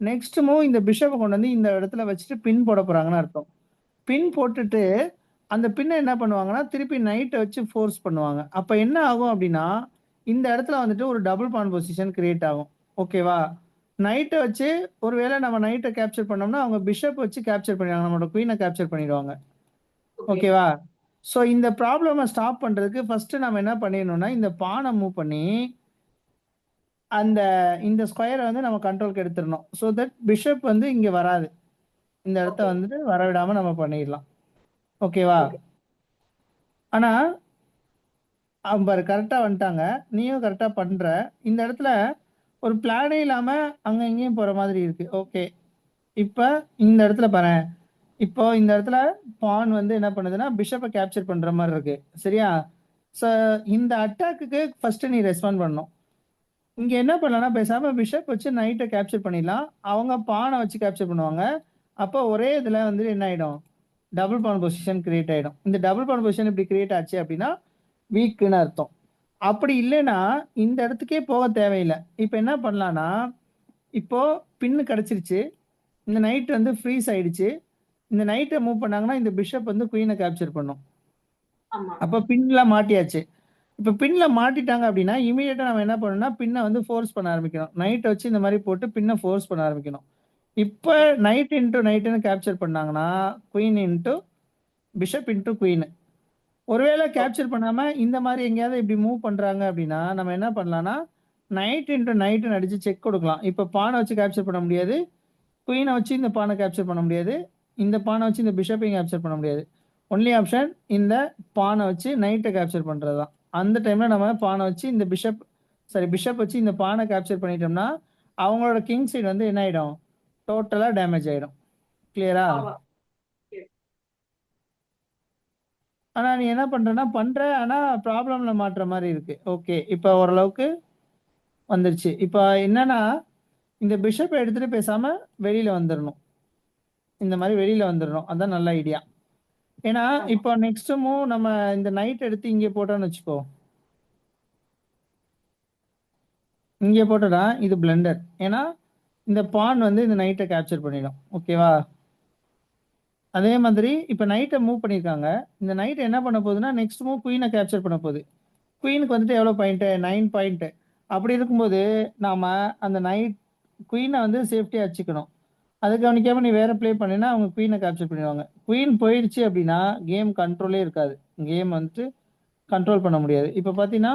நெக்ஸ்ட் மூவ் இந்த பிஷப்பை கொண்டு வந்து இந்த இடத்துல வச்சுட்டு பின் போட போகிறாங்கன்னு அர்த்தம். பின் போட்டுட்டு அந்த பின்னை என்ன பண்ணுவாங்கன்னா திருப்பி நைட்டை வச்சு ஃபோர்ஸ் பண்ணுவாங்க. அப்போ என்ன ஆகும் அப்படின்னா இந்த இடத்துல வந்துட்டு ஒரு டபுள் பான் பொசிஷன் கிரியேட் ஆகும். ஓகேவா? நைட்டை வச்சு ஒருவேளை நம்ம நைட்டை கேப்சர் பண்ணோம்னா அவங்க பிஷப் வச்சு கேப்சர் பண்ணிடுவாங்க, நம்மளோட குயினை கேப்சர் பண்ணிடுவாங்க. ஓகே ஓகேவா? ஸோ இந்த ப்ராப்ளமை ஸ்டாப் பண்ணுறதுக்கு ஃபர்ஸ்ட் நம்ம என்ன பண்ணிடணும்னா இந்த பானை மூவ் பண்ணி இந்த ஸ்கொயரை வந்து நம்ம கண்ட்ரோலுக்கு எடுத்துடணும். ஸோ தட் பிஷப் வந்து இங்கே வராது. இந்த இடத்த ஓகே வந்துட்டு வரவிடாமல் நம்ம பண்ணிடலாம். ஓகேவா? ஓகே ஆனால் அவங்க பாரு கரெக்டாக வந்துட்டாங்க. நீயும் கரெக்டாக பண்ணுற. இந்த இடத்துல ஒரு பிளானே இல்லாமல் அங்கே இங்கேயும் போகிற மாதிரி இருக்கு. ஓகே, இப்போ இந்த இடத்துல பாரு. இப்போ இந்த இடத்துல பான் வந்து என்ன பண்ணுதுன்னா பிஷப்பை கேப்சர் பண்ணுற மாதிரி இருக்கு. சரியா? ஸோ இந்த அட்டாக்குக்கு ஃபர்ஸ்ட் நீ ரெஸ்பாண்ட் பண்ணணும். இங்கே என்ன பண்ணலாம்னா பேசாமல் பிஷப் வச்சு நைட்டை கேப்சர் பண்ணிடலாம். அவங்க பானை வச்சு கேப்சர் பண்ணுவாங்க. அப்போ ஒரே இதில் வந்து என்ன ஆகிடும், டபுள் பான் பொசிஷன் கிரியேட் ஆகிடும். இந்த டபுள் பான் பொசிஷன் இப்படி கிரியேட் ஆச்சு அப்படின்னா வீக்குன்னு அர்த்தம். அப்படி இல்லைன்னா இந்த இடத்துக்கே போக தேவையில்லை. இப்போ என்ன பண்ணலான்னா இப்போ பின்னு கிடச்சிருச்சு. இந்த நைட் வந்து ஃப்ரீஸ் ஆயிடுச்சு. இந்த நைட்டை மூவ் பண்ணாங்கன்னா இந்த பிஷப் வந்து குயினை கேப்சர் பண்ணும். ஆமா அப்போ பின்ல மாட்டியாச்சு. இப்போ பின்ல மாட்டிட்டாங்க அப்படின்னா இமீடியட்டா நம்ம என்ன பண்ணணும்னா பின்னை வந்து ஃபோர்ஸ் பண்ண ஆரம்பிக்கணும். நைட்டை வச்சு இந்த மாதிரி போட்டு பின்னை ஃபோர்ஸ் பண்ண ஆரம்பிக்கணும். இப்போ நைட் இன்டூ நைட்டுன்னு கேப்சர் பண்ணாங்கன்னா queen into bishop into queen. ஒருவேளை கேப்சர் பண்ணாம இந்த மாதிரி எங்கேயாவது இப்படி மூவ் பண்றாங்க அப்படின்னா நம்ம என்ன பண்ணலாம்னா நைட் இன்டூ நைட்டுன்னு அடிச்சு செக் கொடுக்கலாம். இப்போ பானை வச்சு கேப்சர் பண்ண முடியாது, குயினை வச்சு இந்த பானை கேப்சர் பண்ண முடியாது, இந்த பானை வச்சு இந்த பிஷப்பையும் கேப்சர் பண்ண முடியாது. ஒன்லி ஆப்ஷன் இந்த பானை வச்சு நைட்டை கேப்சர் பண்ணுறது தான். அந்த டைமில் நம்ம பானை வச்சு இந்த பிஷப் வச்சு இந்த பானை கேப்சர் பண்ணிட்டோம்னா அவங்களோட கிங் சைடு வந்து என்ன ஆகிடும், டோட்டலாக டேமேஜ் ஆகிடும். கிளியரா? ஆமா ஆனால் நீ என்ன பண்ணுறேன்னா ஆனால் ப்ராப்ளமில் மாட்டுற மாதிரி இருக்கு. ஓகே, இப்போ ஓரளவுக்கு வந்துருச்சு. இப்போ என்னன்னா இந்த பிஷப்பை எடுத்துகிட்டு பேசாமல் வெளியில் வந்துடணும். இந்த மாதிரி வெளியில் வந்துடணும். அதுதான் நல்ல ஐடியா. ஏன்னா ஆமா இப்போ நெக்ஸ்ட் மூவ் நம்ம இந்த நைட் எடுத்து இங்கே போட்டோம்னு வச்சுக்கோ. இங்கே போட்டோம்னா இது பிளண்டர். ஏன்னா இந்த பான் வந்து இந்த நைட்டை கேப்சர் பண்ணிடும். ஓகேவா? அதே மாதிரி இப்போ நைட்டை மூவ் பண்ணியிருக்காங்க. இந்த நைட் என்ன பண்ண போகுதுன்னா நெக்ஸ்ட் மூவ் குயினை கேப்சர் பண்ண போகுது. குயினுக்கு வந்துட்டு எவ்வளோ பாயிண்ட்டு, 9 பாயிண்ட்டு. அப்படி இருக்கும்போது நாம் அந்த குயினை வந்து சேஃப்டியாக வச்சுக்கணும். அதை கவனிக்காம நீ வேற ப்ளே பண்ணினா அவங்க குயினை கேப்சர் பண்ணிடுவாங்க. குயின் போயிடுச்சு அப்படின்னா கேம் கண்ட்ரோலே இருக்காது. கேம் வந்துட்டு கண்ட்ரோல் பண்ண முடியாது. இப்போ பார்த்தீங்கன்னா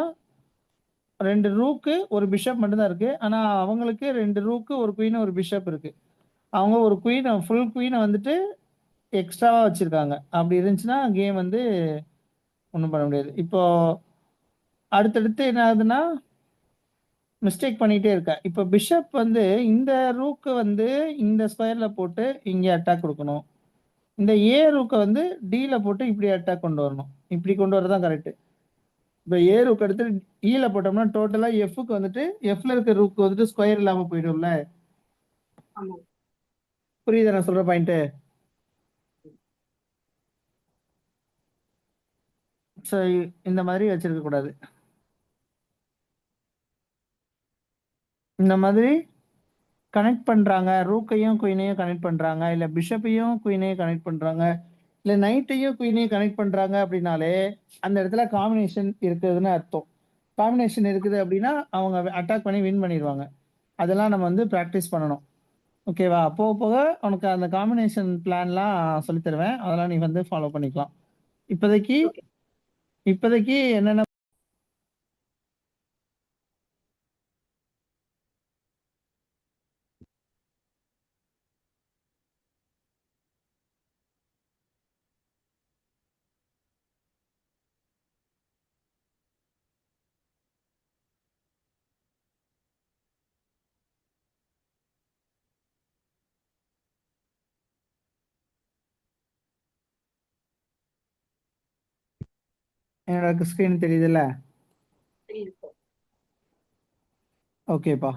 2 ரூக்கு ஒரு பிஷப் மட்டும்தான் இருக்கு. ஆனால் அவங்களுக்கு 2 ரூக்கு ஒரு குயின் ஒரு பிஷப் இருக்கு. அவங்க ஒரு ஃபுல் குயினை வந்துட்டு எக்ஸ்ட்ராவா வச்சிருக்காங்க. அப்படி இருந்துச்சுன்னா கேம் வந்து ஒன்றும் பண்ண முடியாது. இப்போ அடுத்தடுத்து என்ன ஆகுதுன்னா மிஸ்டேக் பண்ணிட்டே இருக்க. இப்போ பிஷப் வந்து இந்த ரூக்கு வந்து இந்த ஸ்கொயர்ல போட்டு இங்கே அட்டாக் கொடுக்கணும். இந்த ஏ ரூக்கை வந்து டியில் போட்டு இப்படி அட்டாக் கொண்டு வரணும். இப்படி கொண்டு வரதான் கரெக்ட். இப்போ ஏ ரூக் எடுத்து ஈல போட்டோம்னா டோட்டலா எஃப்க்கு வந்துட்டு எஃப்ல இருக்க ரூக் வந்துட்டு ஸ்கொயர் இல்லாம போயிடும்ல. ஆமா புரியுதா நான் சொல்ற பாயிண்ட்? ஸோ இந்த மாதிரி வச்சிருக்க கூடாது. இந்த மாதிரி கனெக்ட் பண்றாங்க, ரூக்கையும் குயினையும் கனெக்ட் பண்றாங்க, இல்ல பிஷப்பையும் குயினையும் கனெக்ட் பண்றாங்க, இல்ல நைட்டையும் குயினையும் கனெக்ட் பண்றாங்க அப்படின்னாலே அந்த இடத்துல காம்பினேஷன் இருக்குதுன்னு அர்த்தம். காம்பினேஷன் இருக்குது அப்படின்னா அவங்க அட்டாக் பண்ணி வின் பண்ணிடுவாங்க. அதெல்லாம் நம்ம வந்து ப்ராக்டிஸ் பண்ணணும். ஓகேவா? போக போக உனக்கு அந்த காம்பினேஷன் பிளான்லாம் சொல்லித் தருவேன். அதெல்லாம் நீ வந்து ஃபாலோ பண்ணிக்கலாம். இப்போதைக்கு ஓகே இப்போதைக்கு என்னென்ன என்னோட ஸ்க்ரீன் தெரியுதுல்ல? தெரியுது sir. ஓகேப்பா.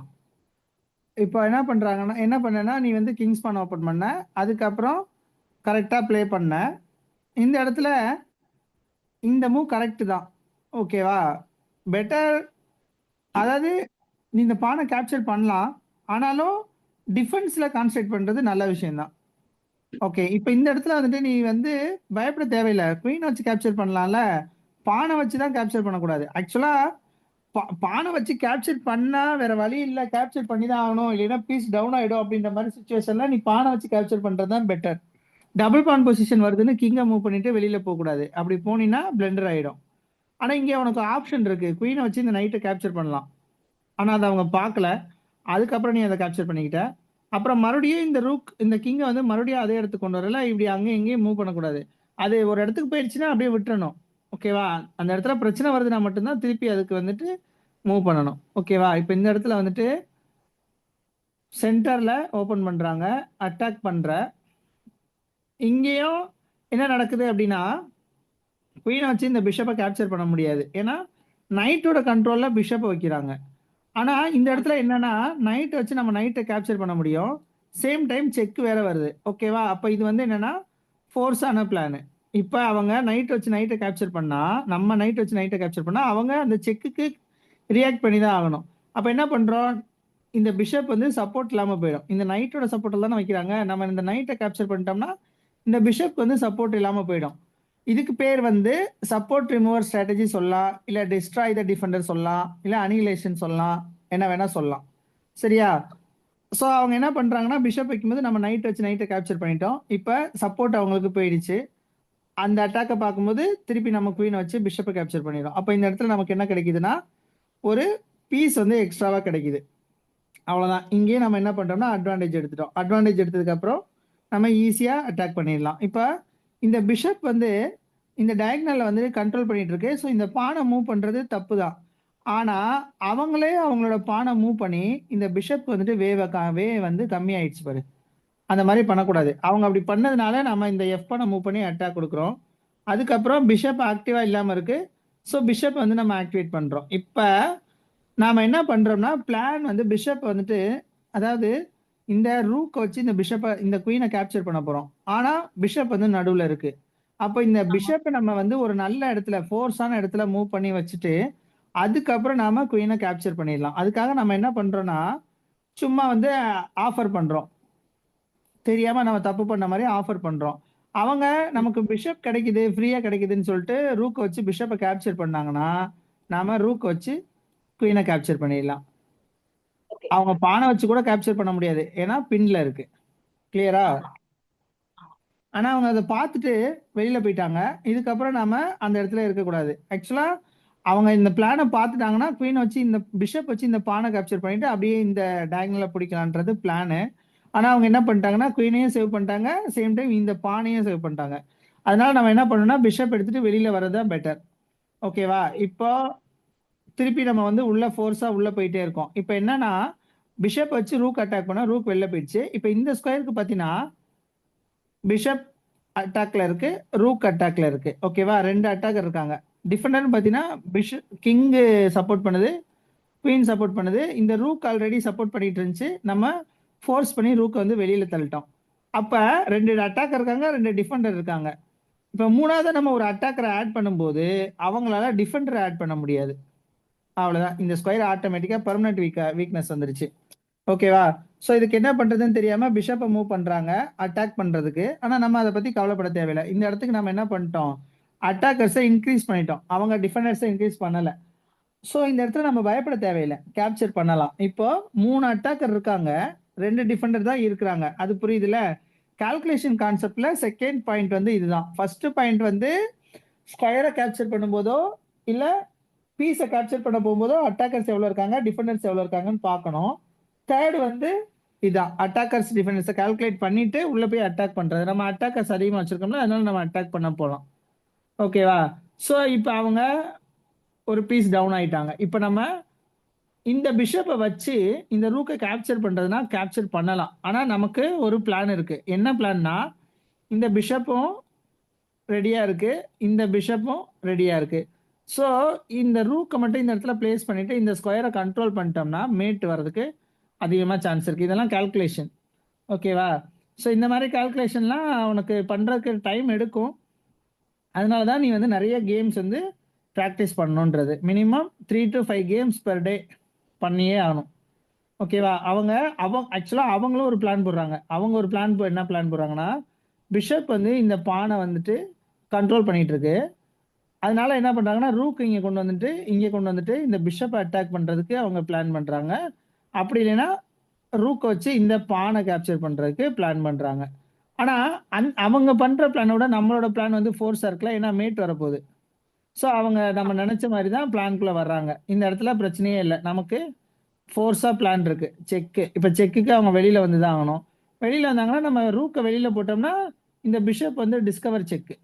இப்போ என்ன பண்றாங்கன்னா, என்ன பண்ணேன்னா, நீ வந்து கிங்ஸ் பான் ஓப்பன் பண்ண. அதுக்கப்புறம் கரெக்டா ப்ளே பண்ண. இந்த இடத்துல இந்த மூவ் கரெக்ட் தான். ஓகேவா? பெட்டர், அதாவது நீ இந்த பானை கேப்சர் பண்ணலாம். ஆனாலும் டிஃபென்ஸ்ல கான்சென்ட்ரேட் பண்றது நல்ல விஷயம் தான். ஓகே. இப்போ இந்த இடத்துல வந்துட்டு நீ வந்து பயப்பட தேவையில்ல. குயின் வச்சு கேப்சர் பண்ணலாம்ல. பானை வச்சு தான் கேப்சர் பண்ணக்கூடாது. ஆக்சுவலா பானை வச்சு கேப்சர் பண்ணா வேற வழி இல்ல, கேப்சர் பண்ணி தான் ஆகணும், இல்லைன்னா பீஸ் டவுன் ஆயிடும் அப்படின்ற மாதிரி சுச்சுவேஷன்ல நீ பானை வச்சு கேப்சர் பண்றது தான் பெட்டர். டபுள் பான் பொசிஷன் வருதுன்னு கிங்கை மூவ் பண்ணிட்டு வெளியில போக கூடாது. அப்படி போனீங்கன்னா பிளண்டர் ஆயிடும். ஆனா இங்க உனக்கு ஆப்ஷன் இருக்கு, குயினை வச்சு இந்த நைட்டை கேப்சர் பண்ணலாம். ஆனா அதை அவங்க பார்க்கல. அதுக்கப்புறம் நீ அதை கேப்சர் பண்ணிக்கிட்ட. அப்புறம் மறுபடியும் இந்த ரூக் இந்த கிங்கை வந்து மறுபடியும் அதே இடத்துக்கு கொண்டு வரல. இப்படி அங்கேயும் இங்கேயும் மூவ் பண்ணக்கூடாது. அது ஒரு இடத்துக்கு போயிடுச்சுன்னா அப்படியே விட்டுறணும். ஓகேவா? அந்த இடத்துல பிரச்சனை வருதுன்னா மட்டும்தான் திருப்பி அதுக்கு வந்துட்டு மூவ் பண்ணணும். ஓகேவா? இப்போ இந்த இடத்துல வந்துட்டு சென்டர்ல ஓபன் பண்றாங்க, அட்டாக் பண்ற. இங்கேயும் என்ன நடக்குது அப்படின்னா, குயினை வச்சு இந்த பிஷப்பை கேப்சர் பண்ண முடியாது. ஏன்னா நைட்டோட கண்ட்ரோல்ல பிஷப்பை வைக்கிறாங்க. ஆனா இந்த இடத்துல என்னன்னா, நைட் வச்சு நம்ம நைட்டை கேப்சர் பண்ண முடியும். சேம் டைம் செக் வேற வருது. ஓகேவா? அப்ப இது வந்து என்னன்னா ஃபோர்ஸான பிளான். இப்ப அவங்க நைட் வச்சு நைட்டை கேப்சர் பண்ணா, நம்ம நைட் வச்சு நைட்டை கேப்சர் பண்ணா, அவங்க அந்த செக்குக்கு ரியாக்ட் பண்ணி தான் ஆகணும். அப்ப என்ன பண்றோம், இந்த பிஷப் வந்து சப்போர்ட் இல்லாம போயிடும். இந்த நைட்டோட சப்போர்ட்ல தானே வைக்கிறாங்க. நம்ம இந்த நைட்டை கேப்சர் பண்ணிட்டோம்னா இந்த பிஷப் வந்து சப்போர்ட் இல்லாம போயிடும். இதுக்கு பேர் வந்து சப்போர்ட் ரிமூவர் ஸ்ட்ராட்டஜி சொல்லலாம், இல்ல டிஸ்ட்ராய் த டிஃபெண்டர் சொல்லலாம், இல்ல அனிகிலேஷன் சொல்லலாம், என்ன வேணா சொல்லலாம். சரியா? ஸோ அவங்க என்ன பண்றாங்கன்னா, பிஷப் வைக்கும்போது நம்ம நைட் வச்சு நைட்டை கேப்சர் பண்ணிட்டோம். இப்போ சப்போர்ட் அவங்களுக்கு போயிடுச்சு. அந்த அட்டாக்கை பார்க்கும்போது திருப்பி நம்ம குயினை வச்சு பிஷப்பை கேப்சர் பண்ணிடும். அப்போ இந்த இடத்துல நமக்கு என்ன கிடைக்குதுன்னா, ஒரு பீஸ் வந்து எக்ஸ்ட்ராவா கிடைக்குது. அவ்வளவுதான். இங்கேயே நம்ம என்ன பண்றோம்னா அட்வான்டேஜ் எடுத்துட்டோம். அட்வான்டேஜ் எடுத்ததுக்கு அப்புறம் நம்ம ஈஸியா அட்டாக் பண்ணிடலாம். இப்போ இந்த பிஷப் வந்து இந்த டயக்னல்ல வந்து கண்ட்ரோல் பண்ணிட்டு இருக்கு. ஸோ இந்த பானை மூவ் பண்றது தப்பு தான். ஆனா அவங்களே அவங்களோட பானை மூவ் பண்ணி இந்த பிஷப் வந்துட்டு வே வந்து கம்மி ஆயிடுச்சு பாரு. அந்த மாதிரி பண்ணக்கூடாது. அவங்க அப்படி பண்ணதுனால நம்ம இந்த எஃப் பானை மூவ் பண்ணி அட்டாக் கொடுக்குறோம். அதுக்கப்புறம் பிஷப் ஆக்டிவா இல்லாம இருக்கு. ஸோ பிஷப் வந்து நம்ம ஆக்டிவேட் பண்றோம். இப்போ நாம என்ன பண்றோம்னா பிளான் வந்து பிஷப் வந்துட்டு, அதாவது இந்த ரூக் வச்சு இந்த பிஷப்பை இந்த குயினை கேப்சர் பண்ண போறோம். ஆனா பிஷப் வந்து நடுவுல இருக்கு. அப்போ இந்த ஆமா. பிஷப்பை நம்ம வந்து ஒரு நல்ல இடத்துல ஃபோர்ஸான இடத்துல மூவ் பண்ணி வச்சுட்டு அதுக்கப்புறம் நாம குயினை கேப்சர் பண்ணிடலாம். அதுக்காக நம்ம என்ன பண்றோம்னா சும்மா வந்து ஆஃபர் பண்றோம். தெரியாம நம்ம தப்பு பண்ண மாதிரி ஆஃபர் பண்றோம். அவங்க நமக்கு பிஷப் கிடைக்குது, ஃப்ரீயா கிடைக்குதுன்னு சொல்லிட்டு ரூக் வச்சு பிஷப்பை கேப்சர் பண்ணாங்கன்னா நாம ரூக் வச்சு குயினை கேப்சர் பண்ணிடலாம். ஓகே. அவங்க பானை வச்சு கூட கேப்சர் பண்ண முடியாது. ஏன்னா பின்ல இருக்கு. கிளியரா? ஆமா. ஆனா அவங்க அதை பார்த்துட்டு வெளியில போயிட்டாங்க. இதுக்கப்புறம் நாம அந்த இடத்துல இருக்கக்கூடாது. ஆக்சுவலா அவங்க இந்த பிளானை பார்த்துட்டாங்கன்னா குயின் வச்சு இந்த பிஷப் வச்சு இந்த பானை கேப்சர் பண்ணிட்டு அப்படியே இந்த டயகனல பிடிக்கலான்றது பிளானு. ஆனா அவங்க என்ன பண்ணிட்டாங்கன்னா குயினையும் சேவ் பண்ணிட்டாங்க, சேம் டைம் இந்த பானையும் சேவ் பண்ணிட்டாங்க. அதனால நம்ம என்ன பண்ணணும்னா பிஷப் எடுத்துட்டு வெளியில வர்றதுதான் பெட்டர். ஓகேவா? இப்போ திருப்பி நம்ம வந்து உள்ள ஃபோர்ஸா உள்ள போயிட்டே இருக்கோம். இப்போ என்னன்னா பிஷப் வச்சு ரூக் அட்டாக் பண்ணா ரூக் வெளில போயிடுச்சு. இப்போ இந்த ஸ்கொயருக்கு பார்த்தீங்கன்னா பிஷப் அட்டாக்ல இருக்கு, ரூக் அட்டாக்ல இருக்கு. ஓகேவா? ரெண்டு அட்டாக்கர் இருக்காங்க. டிஃபெண்டர்னு பார்த்தீங்கன்னா பிஷப் கிங் சப்போர்ட் பண்ணுது, குயின் சப்போர்ட் பண்ணுது. இந்த ரூக் ஆல்ரெடி சப்போர்ட் பண்ணிட்டு இருந்துச்சு. நம்ம ஃபோர்ஸ் பண்ணி ரூக் வந்து வெளியில தள்ளிட்டோம். அப்ப ரெண்டு அட்டாக்கர் இருக்காங்க, ரெண்டு டிஃபெண்டர் இருக்காங்க. இப்போ மூணாவது நம்ம ஒரு அட்டாக்கரை ஆட் பண்ணும்போது அவங்களால டிஃபெண்டரை ஆட் பண்ண முடியாது. அவ்வளவுதான். இந்த ஸ்கொயர் ஆட்டோமேட்டிக்கா பெர்மனன்ட் வீக்னஸ் வந்துருச்சு. ஓகேவா? ஸோ இதுக்கு என்ன பண்றதுன்னு தெரியாம பிஷப்பை மூவ் பண்றாங்க அட்டாக் பண்றதுக்கு. ஆனா நம்ம அதை பத்தி கவலைப்பட தேவையில்லை. இந்த இடத்துக்கு நம்ம என்ன பண்ணிட்டோம், அட்டாக்கர்ஸை இன்க்ரீஸ் பண்ணிட்டோம், அவங்க டிஃபெண்டர்ஸை இன்க்ரீஸ் பண்ணல. ஸோ இந்த இடத்துல நம்ம பயப்பட தேவையில்லை, கேப்சர் பண்ணலாம். இப்போ 3 அட்டாக்கர் இருக்காங்க, 2 டிஃபெண்டர் தான் இருக்கிறாங்க. அது புரியுதுல? கால்குலேஷன் கான்செப்ட்ல செகண்ட் பாயிண்ட் வந்து இதுதான். ஃபர்ஸ்ட் பாயிண்ட் வந்து ஸ்கொயரை கேப்சர் பண்ணும்போதோ இல்ல பீஸை கேப்சர் பண்ண போகும்போதோ அட்டாக்கர்ஸ் எவ்வளவு இருக்காங்க, டிஃபெண்டர்ஸ் எவ்வளவு இருக்காங்கன்னு பார்க்கணும். தேர்ட் வந்து இதான், அட்டாக்கர்ஸ் டிஃபெண்டர்ஸை கால்குலேட் பண்ணிட்டு உள்ள போய் அட்டாக் பண்றது. நம்ம அட்டாக்கர்ஸ் அதிகமாக வச்சிருக்கோம்ல, அதனால நம்ம அட்டாக் பண்ண போறோம். ஓகேவா? ஸோ இப்போ அவங்க ஒரு பீஸ் டவுன் ஆயிட்டாங்க. இப்போ நம்ம இந்த பிஷப்பை வச்சு இந்த ரூக்கை கேப்சர் பண்றதுனா கேப்சர் பண்ணலாம். ஆனா நமக்கு ஒரு பிளான் இருக்கு. என்ன பிளான்னா, இந்த பிஷப்பும் ரெடியா இருக்கு, இந்த பிஷப்பும் ரெடியா இருக்கு. ஸோ இந்த ரூக்கை மட்டும் இந்த இடத்துல பிளேஸ் பண்ணிட்டு இந்த ஸ்கொயரை கண்ட்ரோல் பண்ணிட்டோம்னா மேட் வர்றதுக்கு அதிகமாக சான்ஸ் இருக்குது. இதெல்லாம் கால்குலேஷன். ஓகேவா? ஸோ இந்த மாதிரி கால்குலேஷன்லாம் உனக்கு பண்ணுறதுக்கு டைம் எடுக்கும். அதனால தான் நீ வந்து நிறைய கேம்ஸ் வந்து ப்ராக்டிஸ் பண்ணணுன்றது. Minimum 3 to 5 games per day பண்ணியே ஆகணும். ஓகேவா? ஆக்சுவலாக அவங்களும் ஒரு பிளான் போடுறாங்க. அவங்க ஒரு என்ன பிளான் போடுறாங்கன்னா, பிஷப் வந்து இந்த பானை வந்துட்டு கண்ட்ரோல் பண்ணிட்டு இருக்கு. அதனால என்ன பண்றாங்கன்னா, ரூக் இங்கே கொண்டு வந்துட்டு இந்த பிஷப்பை அட்டாக் பண்ணுறதுக்கு அவங்க பிளான் பண்ணுறாங்க. அப்படி இல்லைன்னா ரூக்கை வச்சு இந்த பானை கேப்சர் பண்ணுறதுக்கு பிளான் பண்ணுறாங்க. ஆனால் அவங்க பண்ணுற பிளானோட நம்மளோட பிளான் வந்து ஃபோர்ஸாக இருக்கலாம். ஏன்னா மேட் வரப்போகுது. ஸோ அவங்க நம்ம நினச்ச மாதிரி தான் பிளான்குள்ளே வர்றாங்க. இந்த இடத்துல பிரச்சனையே இல்லை. நமக்கு ஃபோர்ஸாக பிளான் இருக்கு. இப்போ செக்குக்கு அவங்க வெளியில் வந்து தான் ஆகணும். வெளியில் வந்தாங்கன்னா நம்ம ரூக்கை வெளியில் போட்டோம்னா இந்த பிஷப் வந்து டிஸ்கவர் செக்கு.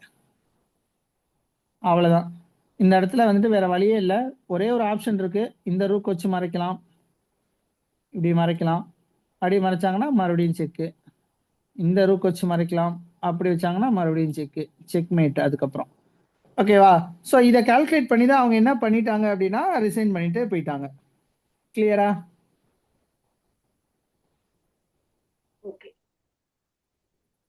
அவ்வளோதான். இந்த இடத்துல வந்துட்டு வேற வழியே இல்லை. ஒரே ஒரு ஆப்ஷன் இருக்கு. இந்த ரூக் வச்சு மறைக்கலாம், இப்படி மறைக்கலாம். அப்படி மறைச்சாங்கன்னா மறுபடியும் செக்கு. இந்த ரூக் வச்சு மறைக்கலாம், அப்படி வச்சாங்கன்னா மறுபடியும் செக் மேட். அதுக்கப்புறம் ஓகேவா? ஸோ இதை கால்குலேட் பண்ணி தான் அவங்க என்ன பண்ணிட்டாங்க அப்படின்னா ரிசைன் பண்ணிட்டு போயிட்டாங்க. கிளியரா?